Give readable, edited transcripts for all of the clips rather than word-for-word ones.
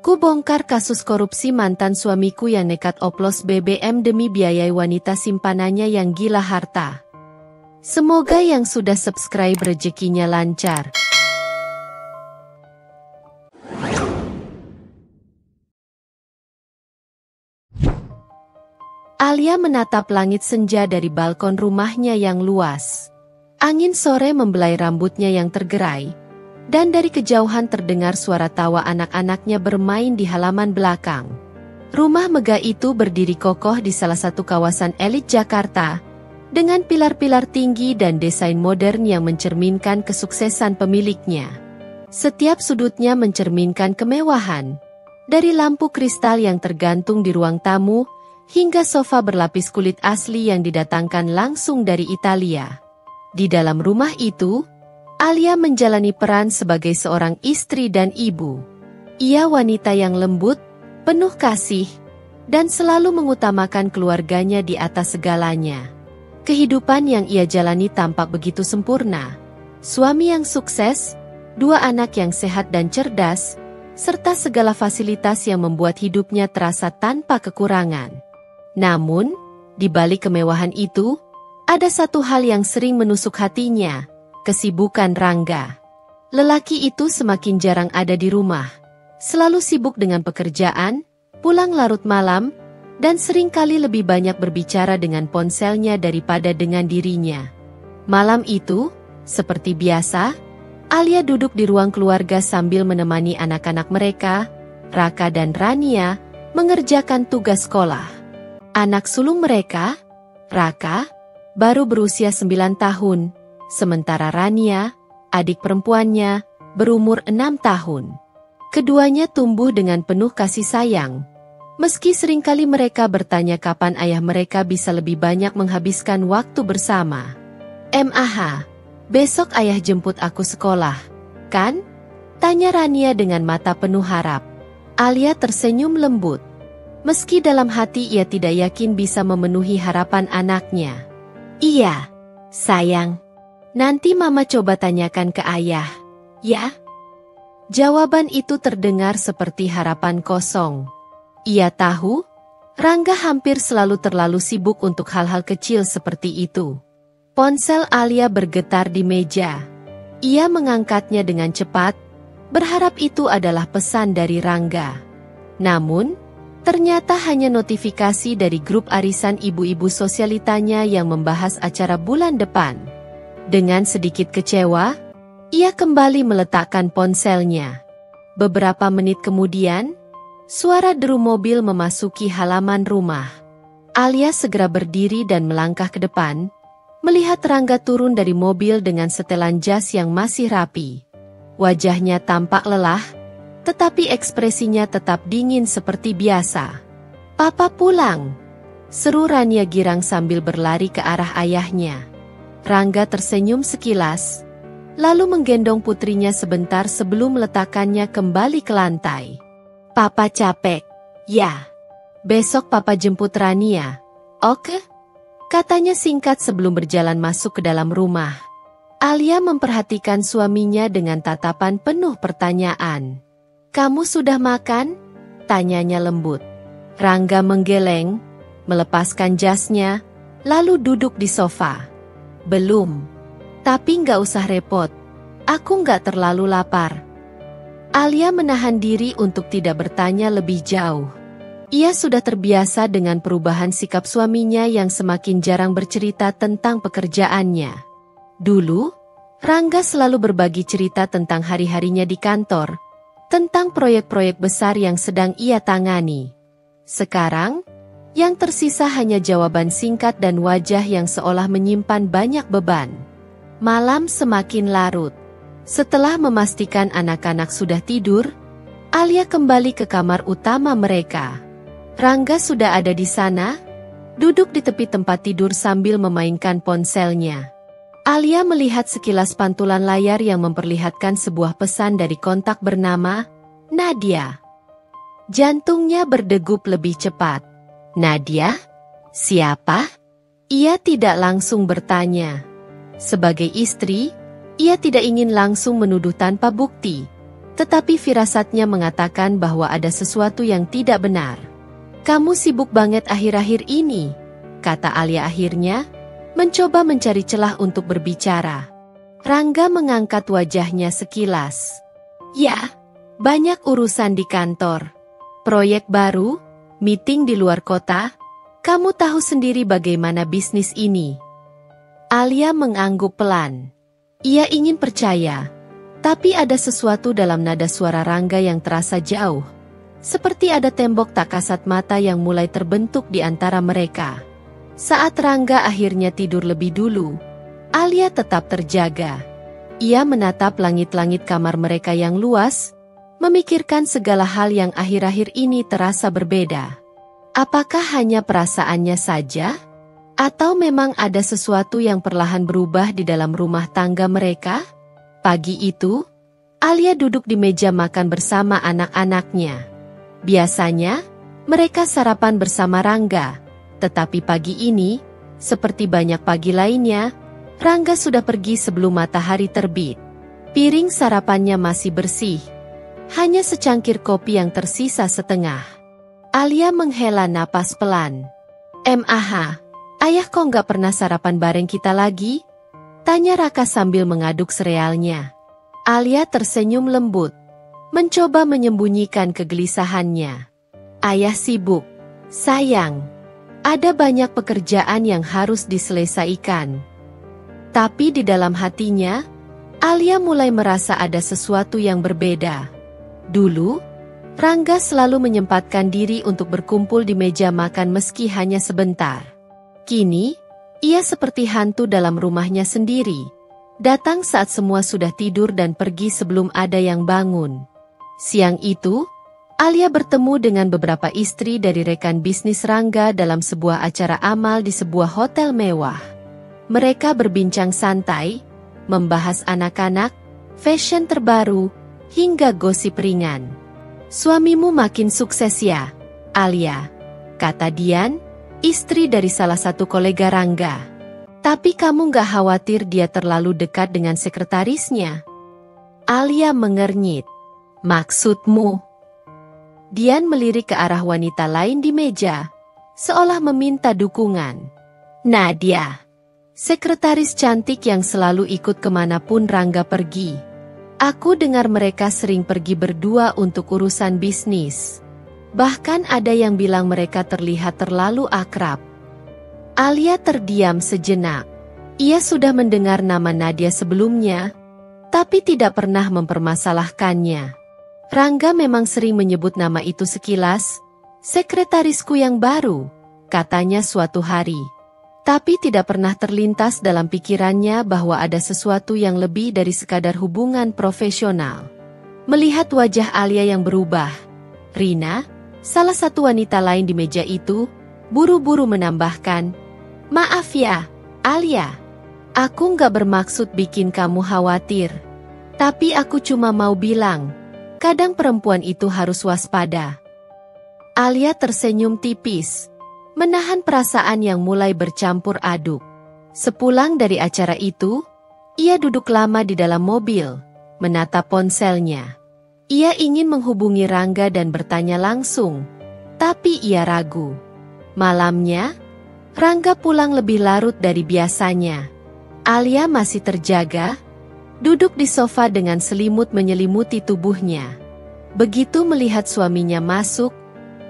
Ku bongkar kasus korupsi mantan suamiku yang nekat oplos BBM demi biayai wanita simpanannya yang gila harta. Semoga yang sudah subscribe rezekinya lancar. Alia menatap langit senja dari balkon rumahnya yang luas. Angin sore membelai rambutnya yang tergerai. Dan dari kejauhan terdengar suara tawa anak-anaknya bermain di halaman belakang. Rumah megah itu berdiri kokoh di salah satu kawasan elit Jakarta, dengan pilar-pilar tinggi dan desain modern yang mencerminkan kesuksesan pemiliknya. Setiap sudutnya mencerminkan kemewahan, dari lampu kristal yang tergantung di ruang tamu, hingga sofa berlapis kulit asli yang didatangkan langsung dari Italia. Di dalam rumah itu, Alia menjalani peran sebagai seorang istri dan ibu. Ia wanita yang lembut, penuh kasih, dan selalu mengutamakan keluarganya di atas segalanya. Kehidupan yang ia jalani tampak begitu sempurna. Suami yang sukses, 2 anak yang sehat dan cerdas, serta segala fasilitas yang membuat hidupnya terasa tanpa kekurangan. Namun, di balik kemewahan itu, ada satu hal yang sering menusuk hatinya. Kesibukan Rangga. Lelaki itu semakin jarang ada di rumah. Selalu sibuk dengan pekerjaan, pulang larut malam, dan seringkali lebih banyak berbicara dengan ponselnya daripada dengan dirinya. Malam itu, seperti biasa, Alia duduk di ruang keluarga sambil menemani anak-anak mereka, Raka dan Rania, mengerjakan tugas sekolah. Anak sulung mereka, Raka, baru berusia 9 tahun. Sementara Rania, adik perempuannya, berumur 6 tahun. Keduanya tumbuh dengan penuh kasih sayang. Meski seringkali mereka bertanya kapan ayah mereka bisa lebih banyak menghabiskan waktu bersama. "Mah, besok ayah jemput aku sekolah, kan?" tanya Rania dengan mata penuh harap. Alia tersenyum lembut. Meski dalam hati ia tidak yakin bisa memenuhi harapan anaknya. "Iya, sayang. Nanti mama coba tanyakan ke ayah, ya?" Jawaban itu terdengar seperti harapan kosong. Ia tahu, Rangga hampir selalu terlalu sibuk untuk hal-hal kecil seperti itu. Ponsel Alia bergetar di meja. Ia mengangkatnya dengan cepat, berharap itu adalah pesan dari Rangga. Namun, ternyata hanya notifikasi dari grup arisan ibu-ibu sosialitanya yang membahas acara bulan depan. Dengan sedikit kecewa, ia kembali meletakkan ponselnya. Beberapa menit kemudian, suara deru mobil memasuki halaman rumah. Alia segera berdiri dan melangkah ke depan, melihat Rangga turun dari mobil dengan setelan jas yang masih rapi. Wajahnya tampak lelah, tetapi ekspresinya tetap dingin seperti biasa. "Papa pulang," seru Rania girang sambil berlari ke arah ayahnya. Rangga tersenyum sekilas, lalu menggendong putrinya sebentar sebelum meletakkannya kembali ke lantai. "Papa capek." "Ya, besok papa jemput Rania." "Oke," katanya singkat sebelum berjalan masuk ke dalam rumah. Alia memperhatikan suaminya dengan tatapan penuh pertanyaan. "Kamu sudah makan?" tanyanya lembut. Rangga menggeleng, melepaskan jasnya, lalu duduk di sofa. "Belum. Tapi nggak usah repot. Aku nggak terlalu lapar." Alia menahan diri untuk tidak bertanya lebih jauh. Ia sudah terbiasa dengan perubahan sikap suaminya yang semakin jarang bercerita tentang pekerjaannya. Dulu, Rangga selalu berbagi cerita tentang hari-harinya di kantor, tentang proyek-proyek besar yang sedang ia tangani. Sekarang, yang tersisa hanya jawaban singkat dan wajah yang seolah menyimpan banyak beban. Malam semakin larut. Setelah memastikan anak-anak sudah tidur, Alia kembali ke kamar utama mereka. Rangga sudah ada di sana, duduk di tepi tempat tidur sambil memainkan ponselnya. Alia melihat sekilas pantulan layar yang memperlihatkan sebuah pesan dari kontak bernama Nadia. Jantungnya berdegup lebih cepat. "Nadia? Siapa?" Ia tidak langsung bertanya. Sebagai istri, ia tidak ingin langsung menuduh tanpa bukti. tetapi firasatnya mengatakan bahwa ada sesuatu yang tidak benar. "Kamu sibuk banget akhir-akhir ini," kata Alia akhirnya, mencoba mencari celah untuk berbicara. Rangga mengangkat wajahnya sekilas. "Ya, banyak urusan di kantor. Proyek baru, meeting di luar kota. Kamu tahu sendiri bagaimana bisnis ini." Alia mengangguk pelan. Ia ingin percaya, tapi ada sesuatu dalam nada suara Rangga yang terasa jauh. Seperti ada tembok tak kasat mata yang mulai terbentuk di antara mereka. Saat Rangga akhirnya tidur lebih dulu, Alia tetap terjaga. Ia menatap langit-langit kamar mereka yang luas, memikirkan segala hal yang akhir-akhir ini terasa berbeda. Apakah hanya perasaannya saja? Atau memang ada sesuatu yang perlahan berubah di dalam rumah tangga mereka? Pagi itu, Alia duduk di meja makan bersama anak-anaknya. Biasanya, mereka sarapan bersama Rangga, tetapi pagi ini, seperti banyak pagi lainnya, Rangga sudah pergi sebelum matahari terbit. Piring sarapannya masih bersih, hanya secangkir kopi yang tersisa setengah. Alia menghela napas pelan. "Mah, ayah kok nggak pernah sarapan bareng kita lagi?" tanya Raka sambil mengaduk serealnya. Alia tersenyum lembut, mencoba menyembunyikan kegelisahannya. "Ayah sibuk, sayang. Ada banyak pekerjaan yang harus diselesaikan." Tapi di dalam hatinya, Alia mulai merasa ada sesuatu yang berbeda. Dulu, Rangga selalu menyempatkan diri untuk berkumpul di meja makan meski hanya sebentar. Kini, ia seperti hantu dalam rumahnya sendiri. Datang saat semua sudah tidur dan pergi sebelum ada yang bangun. Siang itu, Alia bertemu dengan beberapa istri dari rekan bisnis Rangga dalam sebuah acara amal di sebuah hotel mewah. Mereka berbincang santai, membahas anak-anak, fashion terbaru, hingga gosip ringan. "Suamimu makin sukses ya, Alia," kata Dian, istri dari salah satu kolega Rangga. "Tapi kamu gak khawatir dia terlalu dekat dengan sekretarisnya?" Alia mengernyit. "Maksudmu?" Dian melirik ke arah wanita lain di meja, seolah meminta dukungan. "Nadia, sekretaris cantik yang selalu ikut kemanapun Rangga pergi. Aku dengar mereka sering pergi berdua untuk urusan bisnis. Bahkan ada yang bilang mereka terlihat terlalu akrab." Alia terdiam sejenak. Ia sudah mendengar nama Nadia sebelumnya, tapi tidak pernah mempermasalahkannya. Rangga memang sering menyebut nama itu sekilas, "Sekretarisku yang baru," katanya suatu hari. Tapi tidak pernah terlintas dalam pikirannya bahwa ada sesuatu yang lebih dari sekadar hubungan profesional. Melihat wajah Alia yang berubah, Rina, salah satu wanita lain di meja itu, buru-buru menambahkan, "Maaf ya, Alia. Aku nggak bermaksud bikin kamu khawatir. Tapi aku cuma mau bilang, kadang perempuan itu harus waspada." Alia tersenyum tipis, menahan perasaan yang mulai bercampur aduk. Sepulang dari acara itu, ia duduk lama di dalam mobil, menatap ponselnya. Ia ingin menghubungi Rangga dan bertanya langsung, tapi ia ragu. Malamnya, Rangga pulang lebih larut dari biasanya. Alia masih terjaga, duduk di sofa dengan selimut menyelimuti tubuhnya. Begitu melihat suaminya masuk,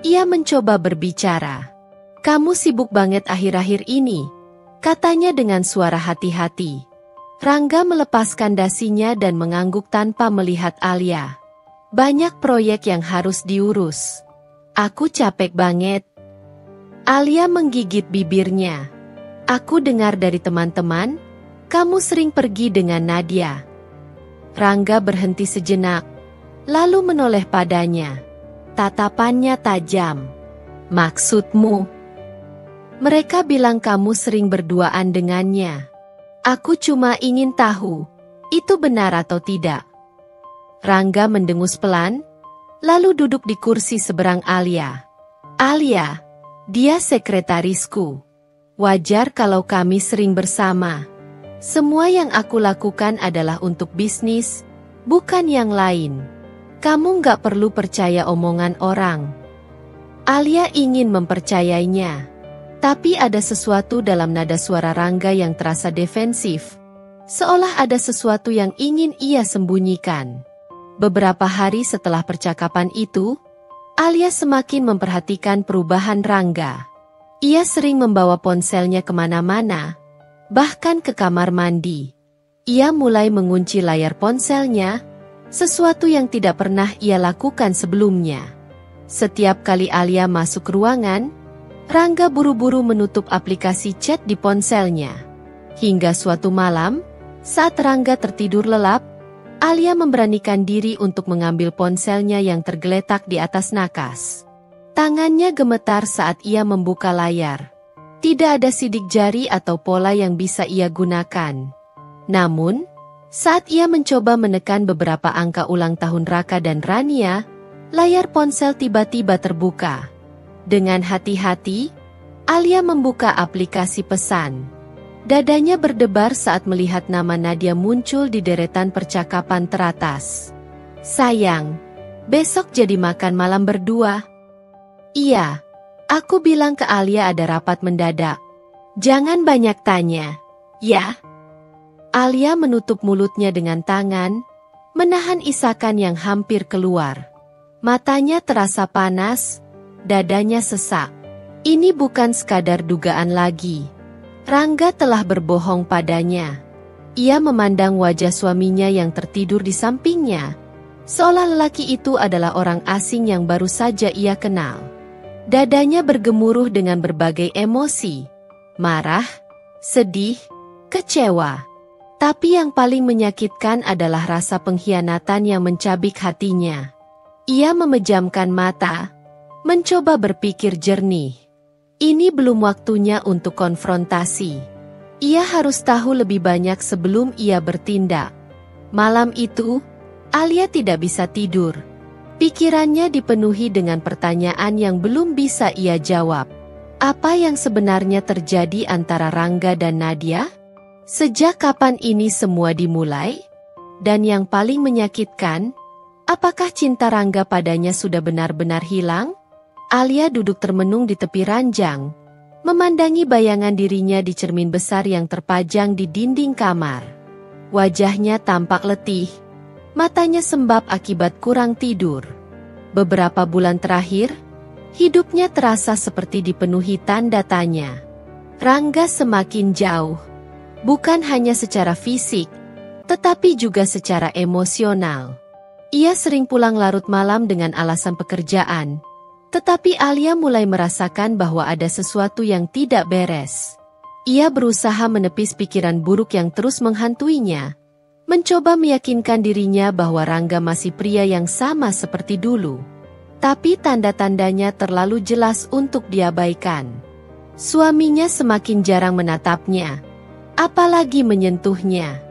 ia mencoba berbicara. "Kamu sibuk banget akhir-akhir ini," katanya dengan suara hati-hati. Rangga melepaskan dasinya dan mengangguk tanpa melihat Alia. "Banyak proyek yang harus diurus. Aku capek banget." Alia menggigit bibirnya. "Aku dengar dari teman-teman, kamu sering pergi dengan Nadia." Rangga berhenti sejenak, lalu menoleh padanya. Tatapannya tajam. "Maksudmu?" "Mereka bilang kamu sering berduaan dengannya. Aku cuma ingin tahu, itu benar atau tidak?" Rangga mendengus pelan, lalu duduk di kursi seberang Alia. "Alia, dia sekretarisku. Wajar kalau kami sering bersama. Semua yang aku lakukan adalah untuk bisnis, bukan yang lain." Kamu nggak perlu percaya omongan orang. Alia ingin mempercayainya. Tapi ada sesuatu dalam nada suara Rangga yang terasa defensif. Seolah ada sesuatu yang ingin ia sembunyikan. Beberapa hari setelah percakapan itu, Alia semakin memperhatikan perubahan Rangga. Ia sering membawa ponselnya kemana-mana, bahkan ke kamar mandi. Ia mulai mengunci layar ponselnya, sesuatu yang tidak pernah ia lakukan sebelumnya. Setiap kali Alia masuk ruangan, Rangga buru-buru menutup aplikasi chat di ponselnya. Hingga suatu malam, saat Rangga tertidur lelap, Alia memberanikan diri untuk mengambil ponselnya yang tergeletak di atas nakas. Tangannya gemetar saat ia membuka layar. Tidak ada sidik jari atau pola yang bisa ia gunakan. Namun, saat ia mencoba menekan beberapa angka ulang tahun Raka dan Rania, layar ponsel tiba-tiba terbuka. Dengan hati-hati, Alia membuka aplikasi pesan. Dadanya berdebar saat melihat nama Nadia muncul di deretan percakapan teratas. "Sayang, besok jadi makan malam berdua." "Iya, aku bilang ke Alia ada rapat mendadak. Jangan banyak tanya, ya?" Alia menutup mulutnya dengan tangan, menahan isakan yang hampir keluar. Matanya terasa panas, dadanya sesak. Ini bukan sekadar dugaan lagi. Rangga telah berbohong padanya. Ia memandang wajah suaminya yang tertidur di sampingnya, seolah lelaki itu adalah orang asing yang baru saja ia kenal. Dadanya bergemuruh dengan berbagai emosi, marah, sedih, kecewa. Tapi yang paling menyakitkan adalah rasa pengkhianatan yang mencabik hatinya. Ia memejamkan mata, mencoba berpikir jernih. Ini belum waktunya untuk konfrontasi. Ia harus tahu lebih banyak sebelum ia bertindak. Malam itu, Alia tidak bisa tidur. Pikirannya dipenuhi dengan pertanyaan yang belum bisa ia jawab. Apa yang sebenarnya terjadi antara Rangga dan Nadia? Sejak kapan ini semua dimulai? Dan yang paling menyakitkan, apakah cinta Rangga padanya sudah benar-benar hilang? Alia duduk termenung di tepi ranjang, memandangi bayangan dirinya di cermin besar yang terpajang di dinding kamar. Wajahnya tampak letih, matanya sembab akibat kurang tidur. Beberapa bulan terakhir, hidupnya terasa seperti dipenuhi tanda tanya. Rangga semakin jauh. Bukan hanya secara fisik, tetapi juga secara emosional. Ia sering pulang larut malam dengan alasan pekerjaan. Tetapi Alia mulai merasakan bahwa ada sesuatu yang tidak beres. Ia berusaha menepis pikiran buruk yang terus menghantuinya. Mencoba meyakinkan dirinya bahwa Rangga masih pria yang sama seperti dulu. Tapi tanda-tandanya terlalu jelas untuk diabaikan. Suaminya semakin jarang menatapnya, apalagi menyentuhnya.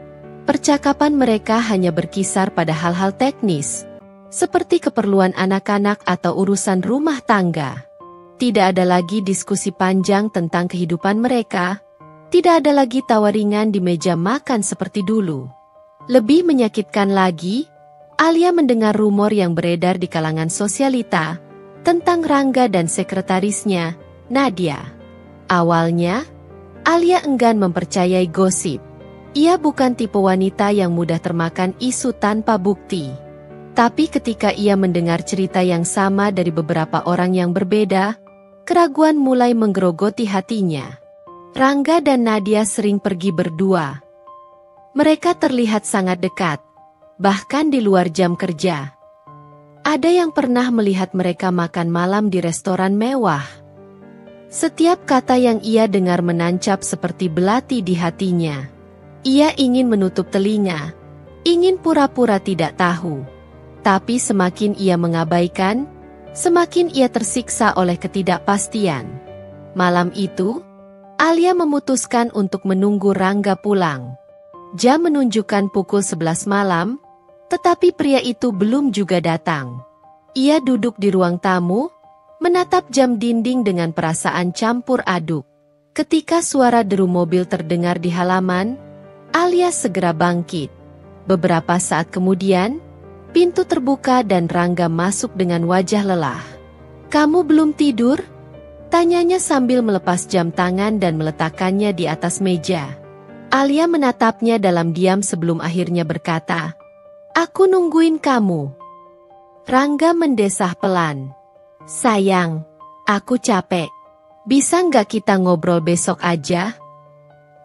Percakapan mereka hanya berkisar pada hal-hal teknis, seperti keperluan anak-anak atau urusan rumah tangga. Tidak ada lagi diskusi panjang tentang kehidupan mereka, tidak ada lagi tawa ringan di meja makan seperti dulu. Lebih menyakitkan lagi, Alia mendengar rumor yang beredar di kalangan sosialita tentang Rangga dan sekretarisnya, Nadia. Awalnya, Alia enggan mempercayai gosip. Ia bukan tipe wanita yang mudah termakan isu tanpa bukti. Tapi ketika ia mendengar cerita yang sama dari beberapa orang yang berbeda, keraguan mulai menggerogoti hatinya. Rangga dan Nadia sering pergi berdua. Mereka terlihat sangat dekat, bahkan di luar jam kerja. Ada yang pernah melihat mereka makan malam di restoran mewah. Setiap kata yang ia dengar menancap seperti belati di hatinya. Ia ingin menutup telinga, ingin pura-pura tidak tahu. Tapi semakin ia mengabaikan, semakin ia tersiksa oleh ketidakpastian. Malam itu, Alia memutuskan untuk menunggu Rangga pulang. Jam menunjukkan pukul 11 malam, tetapi pria itu belum juga datang. Ia duduk di ruang tamu, menatap jam dinding dengan perasaan campur aduk. Ketika suara deru mobil terdengar di halaman, Alia segera bangkit. Beberapa saat kemudian, Pintu terbuka dan Rangga masuk dengan wajah lelah. "Kamu belum tidur?" tanyanya sambil melepas jam tangan dan meletakkannya di atas meja. Alia menatapnya dalam diam sebelum akhirnya berkata, "Aku nungguin kamu." Rangga mendesah pelan. "Sayang, aku capek. Bisa nggak kita ngobrol besok aja?"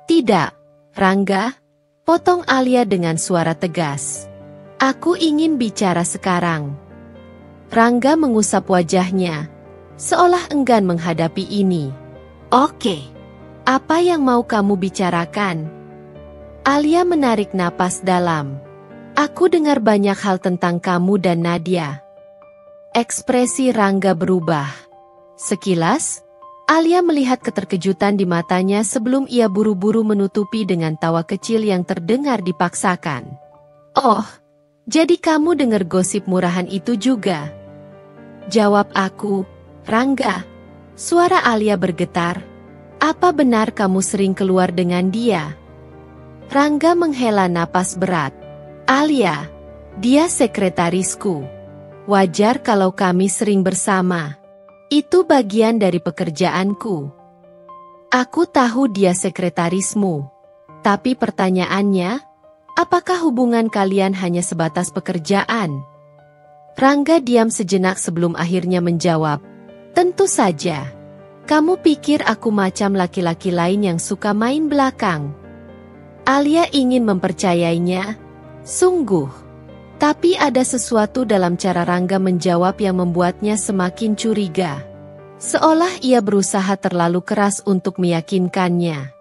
"Tidak, Rangga," potong Alia dengan suara tegas. "Aku ingin bicara sekarang." Rangga mengusap wajahnya, seolah enggan menghadapi ini. "Oke, apa yang mau kamu bicarakan?" Alia menarik napas dalam. "Aku dengar banyak hal tentang kamu dan Nadia." Ekspresi Rangga berubah. Sekilas, Alia melihat keterkejutan di matanya sebelum ia buru-buru menutupi dengan tawa kecil yang terdengar dipaksakan. "Oh, jadi kamu dengar gosip murahan itu juga?" Jawab aku, "Rangga." Suara Alia bergetar. "Apa benar kamu sering keluar dengan dia?" Rangga menghela napas berat. "Alia, dia sekretarisku. Wajar kalau kami sering bersama. Itu bagian dari pekerjaanku." "Aku tahu dia sekretarismu. Tapi pertanyaannya, apakah hubungan kalian hanya sebatas pekerjaan?" Rangga diam sejenak sebelum akhirnya menjawab, "Tentu saja. Kamu pikir aku macam laki-laki lain yang suka main belakang?" Alia ingin mempercayainya, sungguh. Tapi ada sesuatu dalam cara Rangga menjawab yang membuatnya semakin curiga. Seolah ia berusaha terlalu keras untuk meyakinkannya.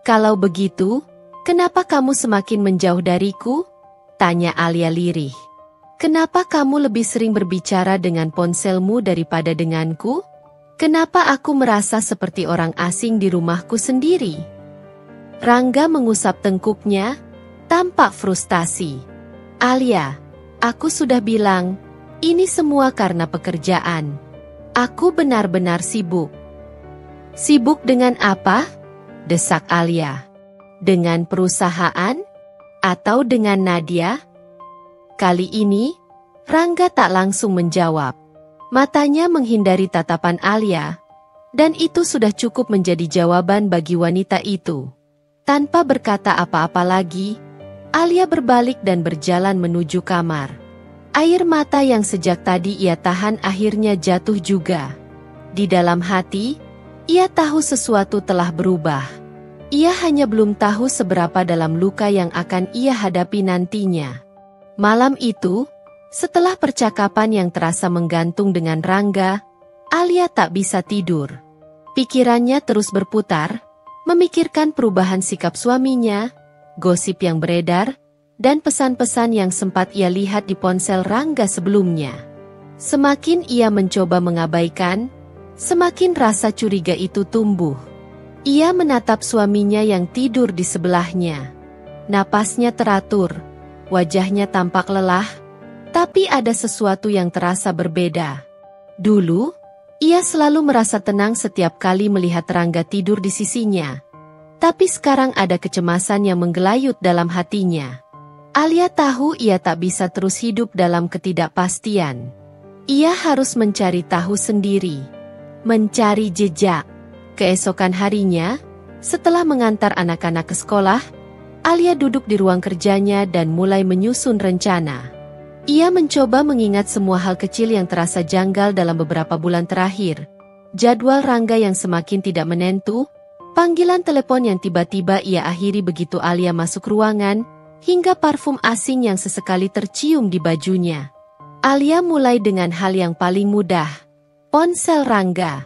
"Kalau begitu, kenapa kamu semakin menjauh dariku?" tanya Alia lirih. "Kenapa kamu lebih sering berbicara dengan ponselmu daripada denganku? Kenapa aku merasa seperti orang asing di rumahku sendiri?" Rangga mengusap tengkuknya, tampak frustasi. "Alia, aku sudah bilang, ini semua karena pekerjaan. Aku benar-benar sibuk." "Sibuk dengan apa?" desak Alia. "Dengan perusahaan? Atau dengan Nadia?" Kali ini, Rangga tak langsung menjawab. Matanya menghindari tatapan Alia, dan itu sudah cukup menjadi jawaban bagi wanita itu. Tanpa berkata apa-apa lagi, Alia berbalik dan berjalan menuju kamar. Air mata yang sejak tadi ia tahan akhirnya jatuh juga. Di dalam hati, ia tahu sesuatu telah berubah. Ia hanya belum tahu seberapa dalam luka yang akan ia hadapi nantinya. Malam itu, setelah percakapan yang terasa menggantung dengan Rangga, Alia tak bisa tidur. Pikirannya terus berputar, memikirkan perubahan sikap suaminya, gosip yang beredar, dan pesan-pesan yang sempat ia lihat di ponsel Rangga sebelumnya. Semakin ia mencoba mengabaikan, semakin rasa curiga itu tumbuh. Ia menatap suaminya yang tidur di sebelahnya. Napasnya teratur, wajahnya tampak lelah, tapi ada sesuatu yang terasa berbeda. Dulu, ia selalu merasa tenang setiap kali melihat Rangga tidur di sisinya. Tapi sekarang ada kecemasan yang menggelayut dalam hatinya. Alia tahu ia tak bisa terus hidup dalam ketidakpastian. Ia harus mencari tahu sendiri. Mencari jejak. Keesokan harinya, setelah mengantar anak-anak ke sekolah, Alia duduk di ruang kerjanya dan mulai menyusun rencana. Ia mencoba mengingat semua hal kecil yang terasa janggal dalam beberapa bulan terakhir. Jadwal Rangga yang semakin tidak menentu, panggilan telepon yang tiba-tiba ia akhiri begitu Alia masuk ruangan, hingga parfum asing yang sesekali tercium di bajunya. Alia mulai dengan hal yang paling mudah, ponsel Rangga.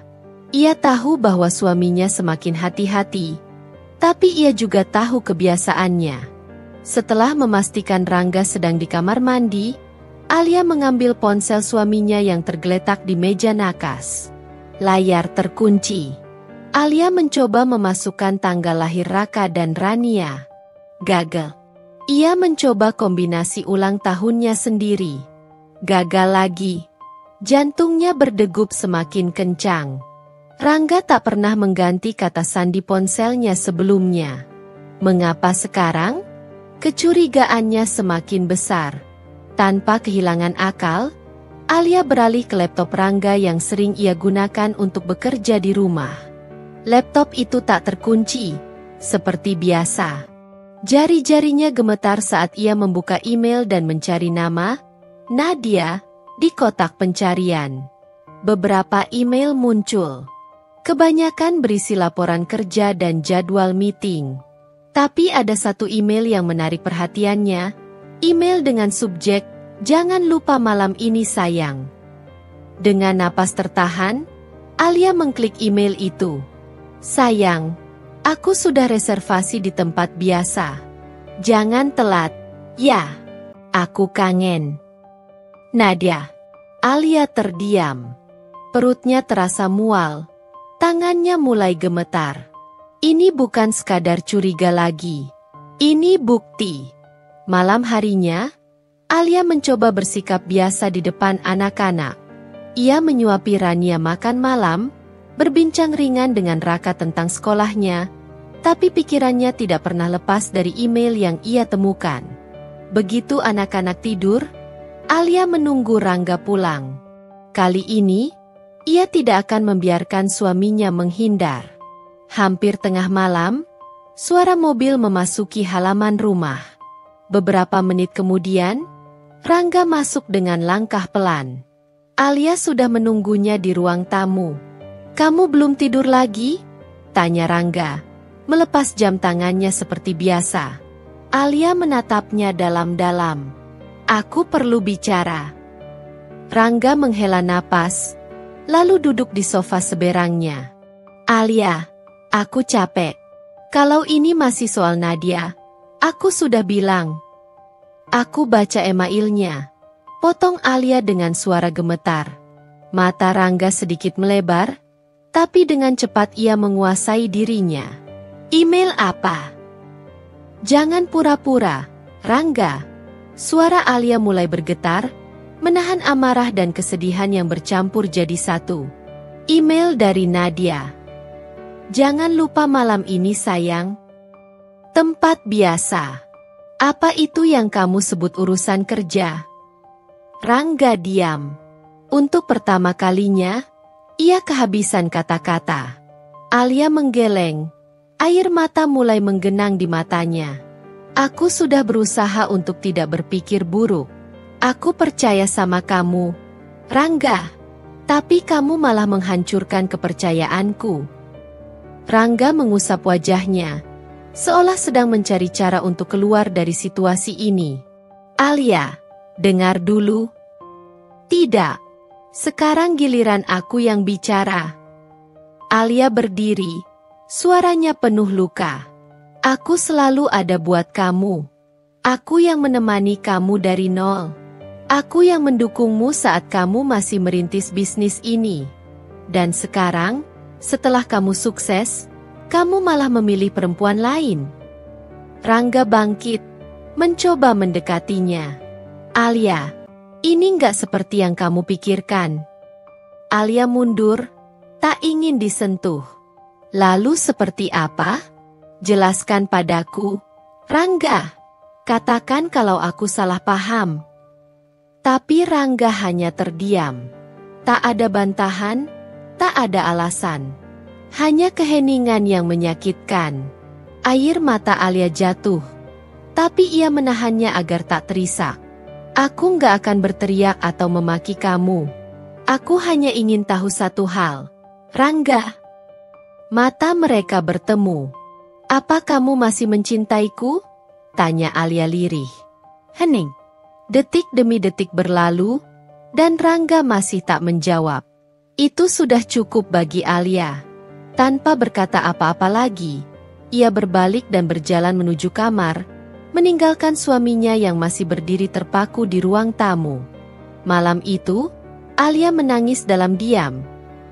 Ia tahu bahwa suaminya semakin hati-hati, tapi ia juga tahu kebiasaannya. Setelah memastikan Rangga sedang di kamar mandi, Alia mengambil ponsel suaminya yang tergeletak di meja nakas. Layar terkunci. Alia mencoba memasukkan tanggal lahir Raka dan Rania. Gagal. Ia mencoba kombinasi ulang tahunnya sendiri. Gagal lagi. Jantungnya berdegup semakin kencang. Rangga tak pernah mengganti kata sandi ponselnya sebelumnya. Mengapa sekarang? Kecurigaannya semakin besar. Tanpa kehilangan akal, Alia beralih ke laptop Rangga yang sering ia gunakan untuk bekerja di rumah. Laptop itu tak terkunci, seperti biasa. Jari-jarinya gemetar saat ia membuka email dan mencari nama Nadia di kotak pencarian. Beberapa email muncul. Kebanyakan berisi laporan kerja dan jadwal meeting. Tapi ada satu email yang menarik perhatiannya, email dengan subjek, "Jangan lupa malam ini sayang." Dengan napas tertahan, Alia mengklik email itu. "Sayang, aku sudah reservasi di tempat biasa. Jangan telat, ya. Aku kangen." Nadia. Alia terdiam. Perutnya terasa mual. Tangannya mulai gemetar. Ini bukan sekadar curiga lagi. Ini bukti. Malam harinya, Alia mencoba bersikap biasa di depan anak-anak. Ia menyuapi Rania makan malam, berbincang ringan dengan Raka tentang sekolahnya, tapi pikirannya tidak pernah lepas dari email yang ia temukan. Begitu anak-anak tidur, Alia menunggu Rangga pulang. Kali ini, ia tidak akan membiarkan suaminya menghindar. Hampir tengah malam, suara mobil memasuki halaman rumah. Beberapa menit kemudian, Rangga masuk dengan langkah pelan. Alia sudah menunggunya di ruang tamu. "Kamu belum tidur lagi?" tanya Rangga, melepas jam tangannya seperti biasa. Alia menatapnya dalam-dalam. "Aku perlu bicara." Rangga menghela napas, lalu duduk di sofa seberangnya. "Alia, aku capek. Kalau ini masih soal Nadia, aku sudah bilang." "Aku baca emailnya," potong Alia dengan suara gemetar. Mata Rangga sedikit melebar, tapi dengan cepat ia menguasai dirinya. "Email apa?" "Jangan pura-pura, Rangga." Suara Alia mulai bergetar, menahan amarah dan kesedihan yang bercampur jadi satu. "Email dari Nadia. Jangan lupa malam ini sayang. Tempat biasa." "Apa itu yang kamu sebut urusan kerja?" Rangga diam. Untuk pertama kalinya, ia kehabisan kata-kata. Alia menggeleng. Air mata mulai menggenang di matanya. "Aku sudah berusaha untuk tidak berpikir buruk. Aku percaya sama kamu, Rangga. Tapi kamu malah menghancurkan kepercayaanku." Rangga mengusap wajahnya, seolah sedang mencari cara untuk keluar dari situasi ini. "Alia, dengar dulu." "Tidak. Sekarang giliran aku yang bicara." Alia berdiri, suaranya penuh luka. "Aku selalu ada buat kamu. Aku yang menemani kamu dari nol. Aku yang mendukungmu saat kamu masih merintis bisnis ini. Dan sekarang, setelah kamu sukses, kamu malah memilih perempuan lain." Rangga bangkit, mencoba mendekatinya. "Alia, ini nggak seperti yang kamu pikirkan." Alia mundur, tak ingin disentuh. "Lalu seperti apa? Jelaskan padaku, Rangga. Katakan kalau aku salah paham." Tapi Rangga hanya terdiam. Tak ada bantahan, tak ada alasan. Hanya keheningan yang menyakitkan. Air mata Alia jatuh, tapi ia menahannya agar tak terisak. "Aku nggak akan berteriak atau memaki kamu. Aku hanya ingin tahu satu hal, Rangga." Mata mereka bertemu. "Apa kamu masih mencintaiku?" tanya Alia lirih. Hening. Detik demi detik berlalu, dan Rangga masih tak menjawab. Itu sudah cukup bagi Alia. Tanpa berkata apa-apa lagi, ia berbalik dan berjalan menuju kamar, meninggalkan suaminya yang masih berdiri terpaku di ruang tamu. Malam itu, Alia menangis dalam diam,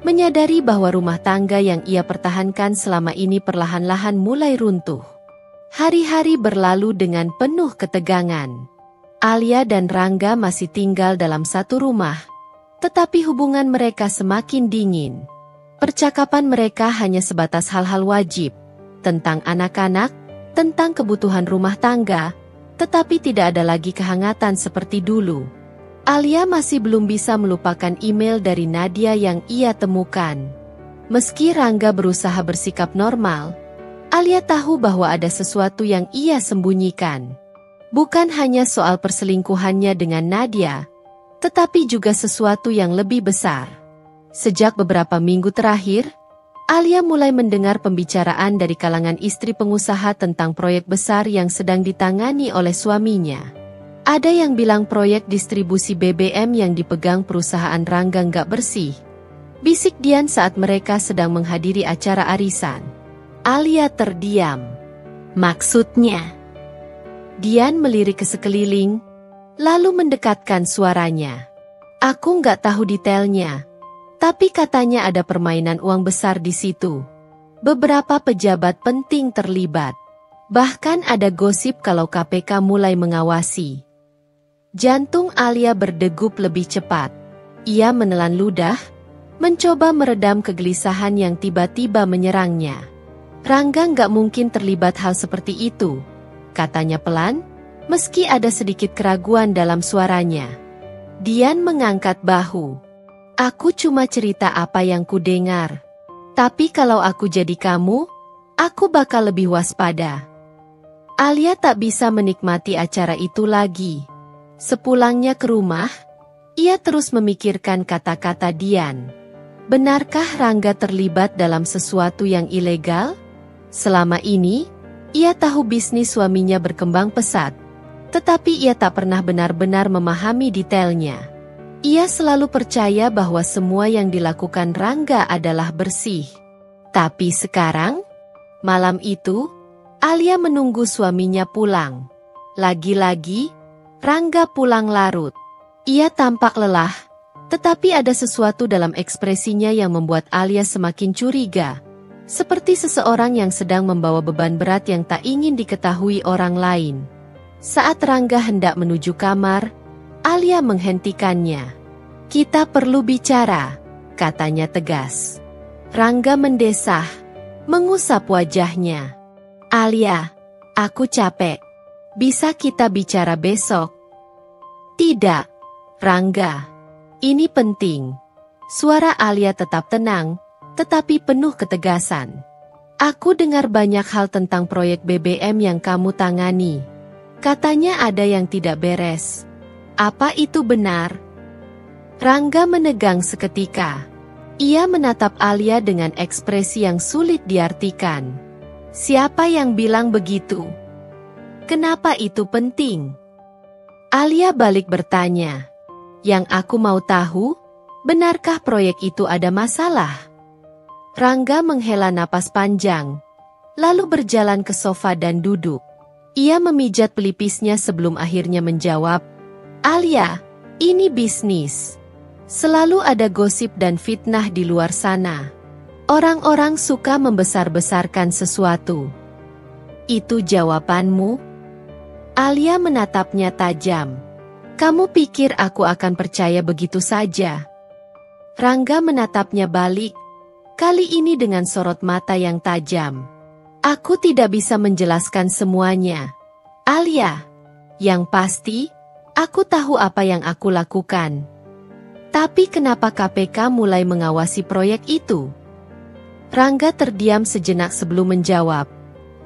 menyadari bahwa rumah tangga yang ia pertahankan selama ini perlahan-lahan mulai runtuh. Hari-hari berlalu dengan penuh ketegangan. Alia dan Rangga masih tinggal dalam satu rumah, tetapi hubungan mereka semakin dingin. Percakapan mereka hanya sebatas hal-hal wajib, tentang anak-anak, tentang kebutuhan rumah tangga, tetapi tidak ada lagi kehangatan seperti dulu. Alia masih belum bisa melupakan email dari Nadia yang ia temukan. Meski Rangga berusaha bersikap normal, Alia tahu bahwa ada sesuatu yang ia sembunyikan. Bukan hanya soal perselingkuhannya dengan Nadia, tetapi juga sesuatu yang lebih besar. Sejak beberapa minggu terakhir, Alia mulai mendengar pembicaraan dari kalangan istri pengusaha tentang proyek besar yang sedang ditangani oleh suaminya. Ada yang bilang proyek distribusi BBM yang dipegang perusahaan Rangga nggak bersih. Bisik Dian saat mereka sedang menghadiri acara arisan. Alia terdiam. Maksudnya? Dian melirik ke sekeliling, lalu mendekatkan suaranya. Aku nggak tahu detailnya. Tapi katanya ada permainan uang besar di situ. Beberapa pejabat penting terlibat. Bahkan ada gosip kalau KPK mulai mengawasi. Jantung Alia berdegup lebih cepat. Ia menelan ludah, mencoba meredam kegelisahan yang tiba-tiba menyerangnya. Rangga nggak mungkin terlibat hal seperti itu, katanya pelan, meski ada sedikit keraguan dalam suaranya. Dian mengangkat bahu. Aku cuma cerita apa yang ku dengar. Tapi kalau aku jadi kamu, aku bakal lebih waspada. Alia tak bisa menikmati acara itu lagi. Sepulangnya ke rumah, ia terus memikirkan kata-kata Dian. Benarkah Rangga terlibat dalam sesuatu yang ilegal? Selama ini, ia tahu bisnis suaminya berkembang pesat. Tetapi ia tak pernah benar-benar memahami detailnya. Ia selalu percaya bahwa semua yang dilakukan Rangga adalah bersih. Tapi sekarang, malam itu, Alia menunggu suaminya pulang. Lagi-lagi, Rangga pulang larut. Ia tampak lelah, tetapi ada sesuatu dalam ekspresinya yang membuat Alia semakin curiga. Seperti seseorang yang sedang membawa beban berat yang tak ingin diketahui orang lain. Saat Rangga hendak menuju kamar, Alia menghentikannya. Kita perlu bicara, katanya tegas. Rangga mendesah, mengusap wajahnya. Alia, aku capek. Bisa kita bicara besok? Tidak, Rangga. Ini penting. Suara Alia tetap tenang, tetapi penuh ketegasan. Aku dengar banyak hal tentang proyek BBM yang kamu tangani. Katanya ada yang tidak beres. Apa itu benar? Rangga menegang seketika. Ia menatap Alia dengan ekspresi yang sulit diartikan. Siapa yang bilang begitu? Kenapa itu penting? Alia balik bertanya. Yang aku mau tahu, benarkah proyek itu ada masalah? Rangga menghela napas panjang, lalu berjalan ke sofa dan duduk. Ia memijat pelipisnya sebelum akhirnya menjawab, Alia, ini bisnis. Selalu ada gosip dan fitnah di luar sana. Orang-orang suka membesar-besarkan sesuatu. Itu jawabanmu? Alia menatapnya tajam. Kamu pikir aku akan percaya begitu saja? Rangga menatapnya balik, kali ini dengan sorot mata yang tajam. Aku tidak bisa menjelaskan semuanya. Alia, yang pasti, aku tahu apa yang aku lakukan. Tapi kenapa KPK mulai mengawasi proyek itu? Rangga terdiam sejenak sebelum menjawab.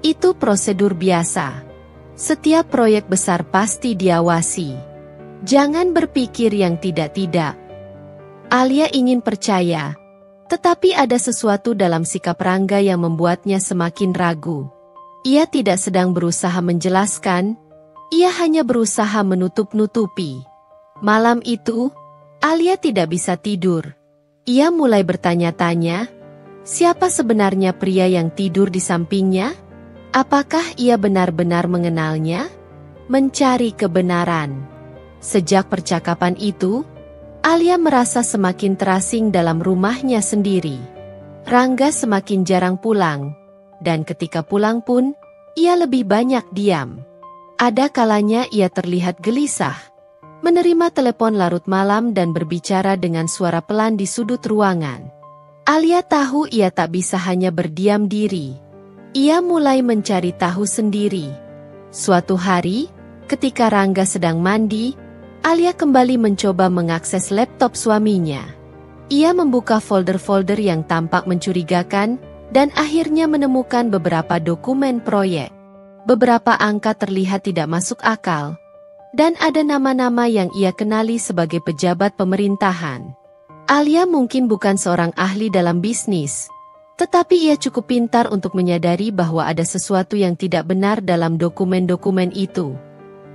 Itu prosedur biasa. Setiap proyek besar pasti diawasi. Jangan berpikir yang tidak-tidak. Alia ingin percaya, tetapi ada sesuatu dalam sikap Rangga yang membuatnya semakin ragu. Ia tidak sedang berusaha menjelaskan, ia hanya berusaha menutup-nutupi. Malam itu, Alia tidak bisa tidur. Ia mulai bertanya-tanya, siapa sebenarnya pria yang tidur di sampingnya? Apakah ia benar-benar mengenalnya? Mencari kebenaran. Sejak percakapan itu, Alia merasa semakin terasing dalam rumahnya sendiri. Rangga semakin jarang pulang, dan ketika pulang pun, ia lebih banyak diam. Ada kalanya ia terlihat gelisah, menerima telepon larut malam dan berbicara dengan suara pelan di sudut ruangan. Alia tahu ia tak bisa hanya berdiam diri. Ia mulai mencari tahu sendiri. Suatu hari, Ketika Rangga sedang mandi, Alia kembali mencoba mengakses laptop suaminya. Ia membuka folder-folder yang tampak mencurigakan dan akhirnya menemukan beberapa dokumen proyek. Beberapa angka terlihat tidak masuk akal, dan ada nama-nama yang ia kenali sebagai pejabat pemerintahan. Alia mungkin bukan seorang ahli dalam bisnis, tetapi ia cukup pintar untuk menyadari bahwa ada sesuatu yang tidak benar dalam dokumen-dokumen itu.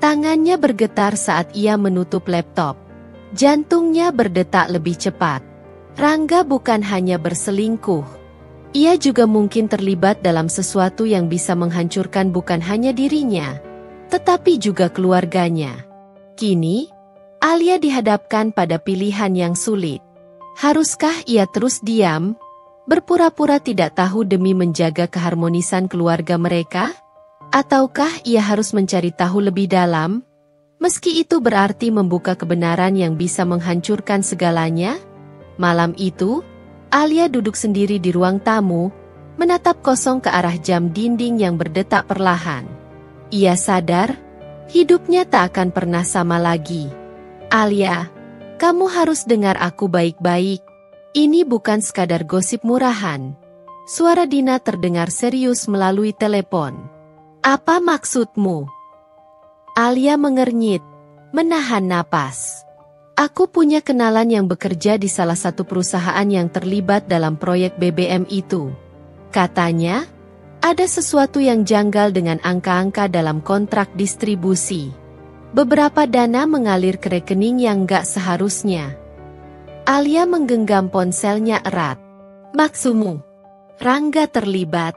Tangannya bergetar saat ia menutup laptop. Jantungnya berdetak lebih cepat. Rangga bukan hanya berselingkuh. Ia juga mungkin terlibat dalam sesuatu yang bisa menghancurkan bukan hanya dirinya, tetapi juga keluarganya. Kini, Alia dihadapkan pada pilihan yang sulit. Haruskah ia terus diam, berpura-pura tidak tahu demi menjaga keharmonisan keluarga mereka? Ataukah ia harus mencari tahu lebih dalam, meski itu berarti membuka kebenaran yang bisa menghancurkan segalanya? Malam itu, Alia duduk sendiri di ruang tamu, menatap kosong ke arah jam dinding yang berdetak perlahan. Ia sadar, hidupnya tak akan pernah sama lagi. Alia, kamu harus dengar aku baik-baik. Ini bukan sekadar gosip murahan. Suara Dina terdengar serius melalui telepon. Apa maksudmu? Alia mengernyit, menahan napas. Aku punya kenalan yang bekerja di salah satu perusahaan yang terlibat dalam proyek BBM itu. Katanya, ada sesuatu yang janggal dengan angka-angka dalam kontrak distribusi. Beberapa dana mengalir ke rekening yang gak seharusnya. Alia menggenggam ponselnya erat. Maksudmu, Rangga terlibat?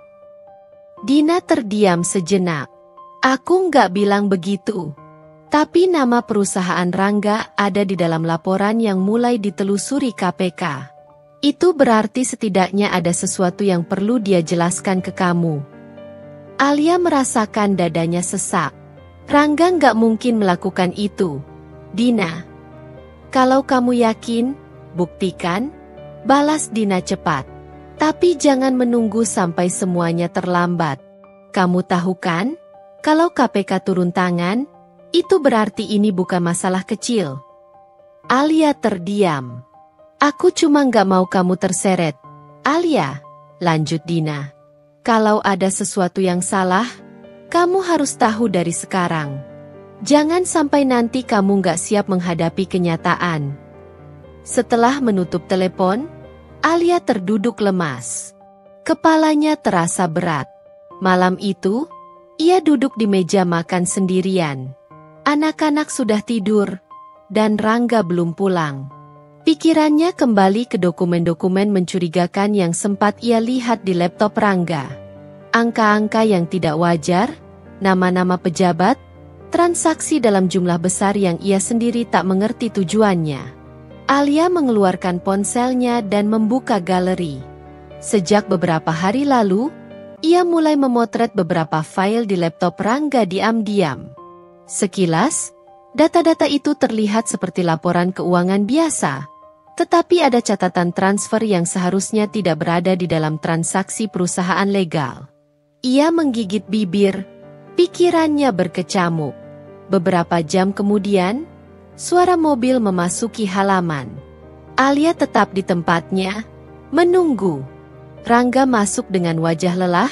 Dina terdiam sejenak. Aku nggak bilang begitu. Tapi nama perusahaan Rangga ada di dalam laporan yang mulai ditelusuri KPK. Itu berarti setidaknya ada sesuatu yang perlu dia jelaskan ke kamu. Alia merasakan dadanya sesak. Rangga nggak mungkin melakukan itu. Dina, kalau kamu yakin, buktikan, balas Dina cepat. Tapi jangan menunggu sampai semuanya terlambat. Kamu tahu kan, kalau KPK turun tangan, itu berarti ini bukan masalah kecil. Alia terdiam. Aku cuma nggak mau kamu terseret. Alia, lanjut Dina. Kalau ada sesuatu yang salah, kamu harus tahu dari sekarang. Jangan sampai nanti kamu nggak siap menghadapi kenyataan. Setelah menutup telepon, Alia terduduk lemas. Kepalanya terasa berat. Malam itu, ia duduk di meja makan sendirian. Anak-anak sudah tidur, dan Rangga belum pulang. Pikirannya kembali ke dokumen-dokumen mencurigakan yang sempat ia lihat di laptop Rangga. Angka-angka yang tidak wajar, nama-nama pejabat, transaksi dalam jumlah besar yang ia sendiri tak mengerti tujuannya. Alia mengeluarkan ponselnya dan membuka galeri. Sejak beberapa hari lalu, ia mulai memotret beberapa file di laptop Rangga diam-diam. Sekilas, data-data itu terlihat seperti laporan keuangan biasa, tetapi ada catatan transfer yang seharusnya tidak berada di dalam transaksi perusahaan legal. Ia menggigit bibir, pikirannya berkecamuk. Beberapa jam kemudian, suara mobil memasuki halaman. Alia tetap di tempatnya, menunggu. Rangga masuk dengan wajah lelah,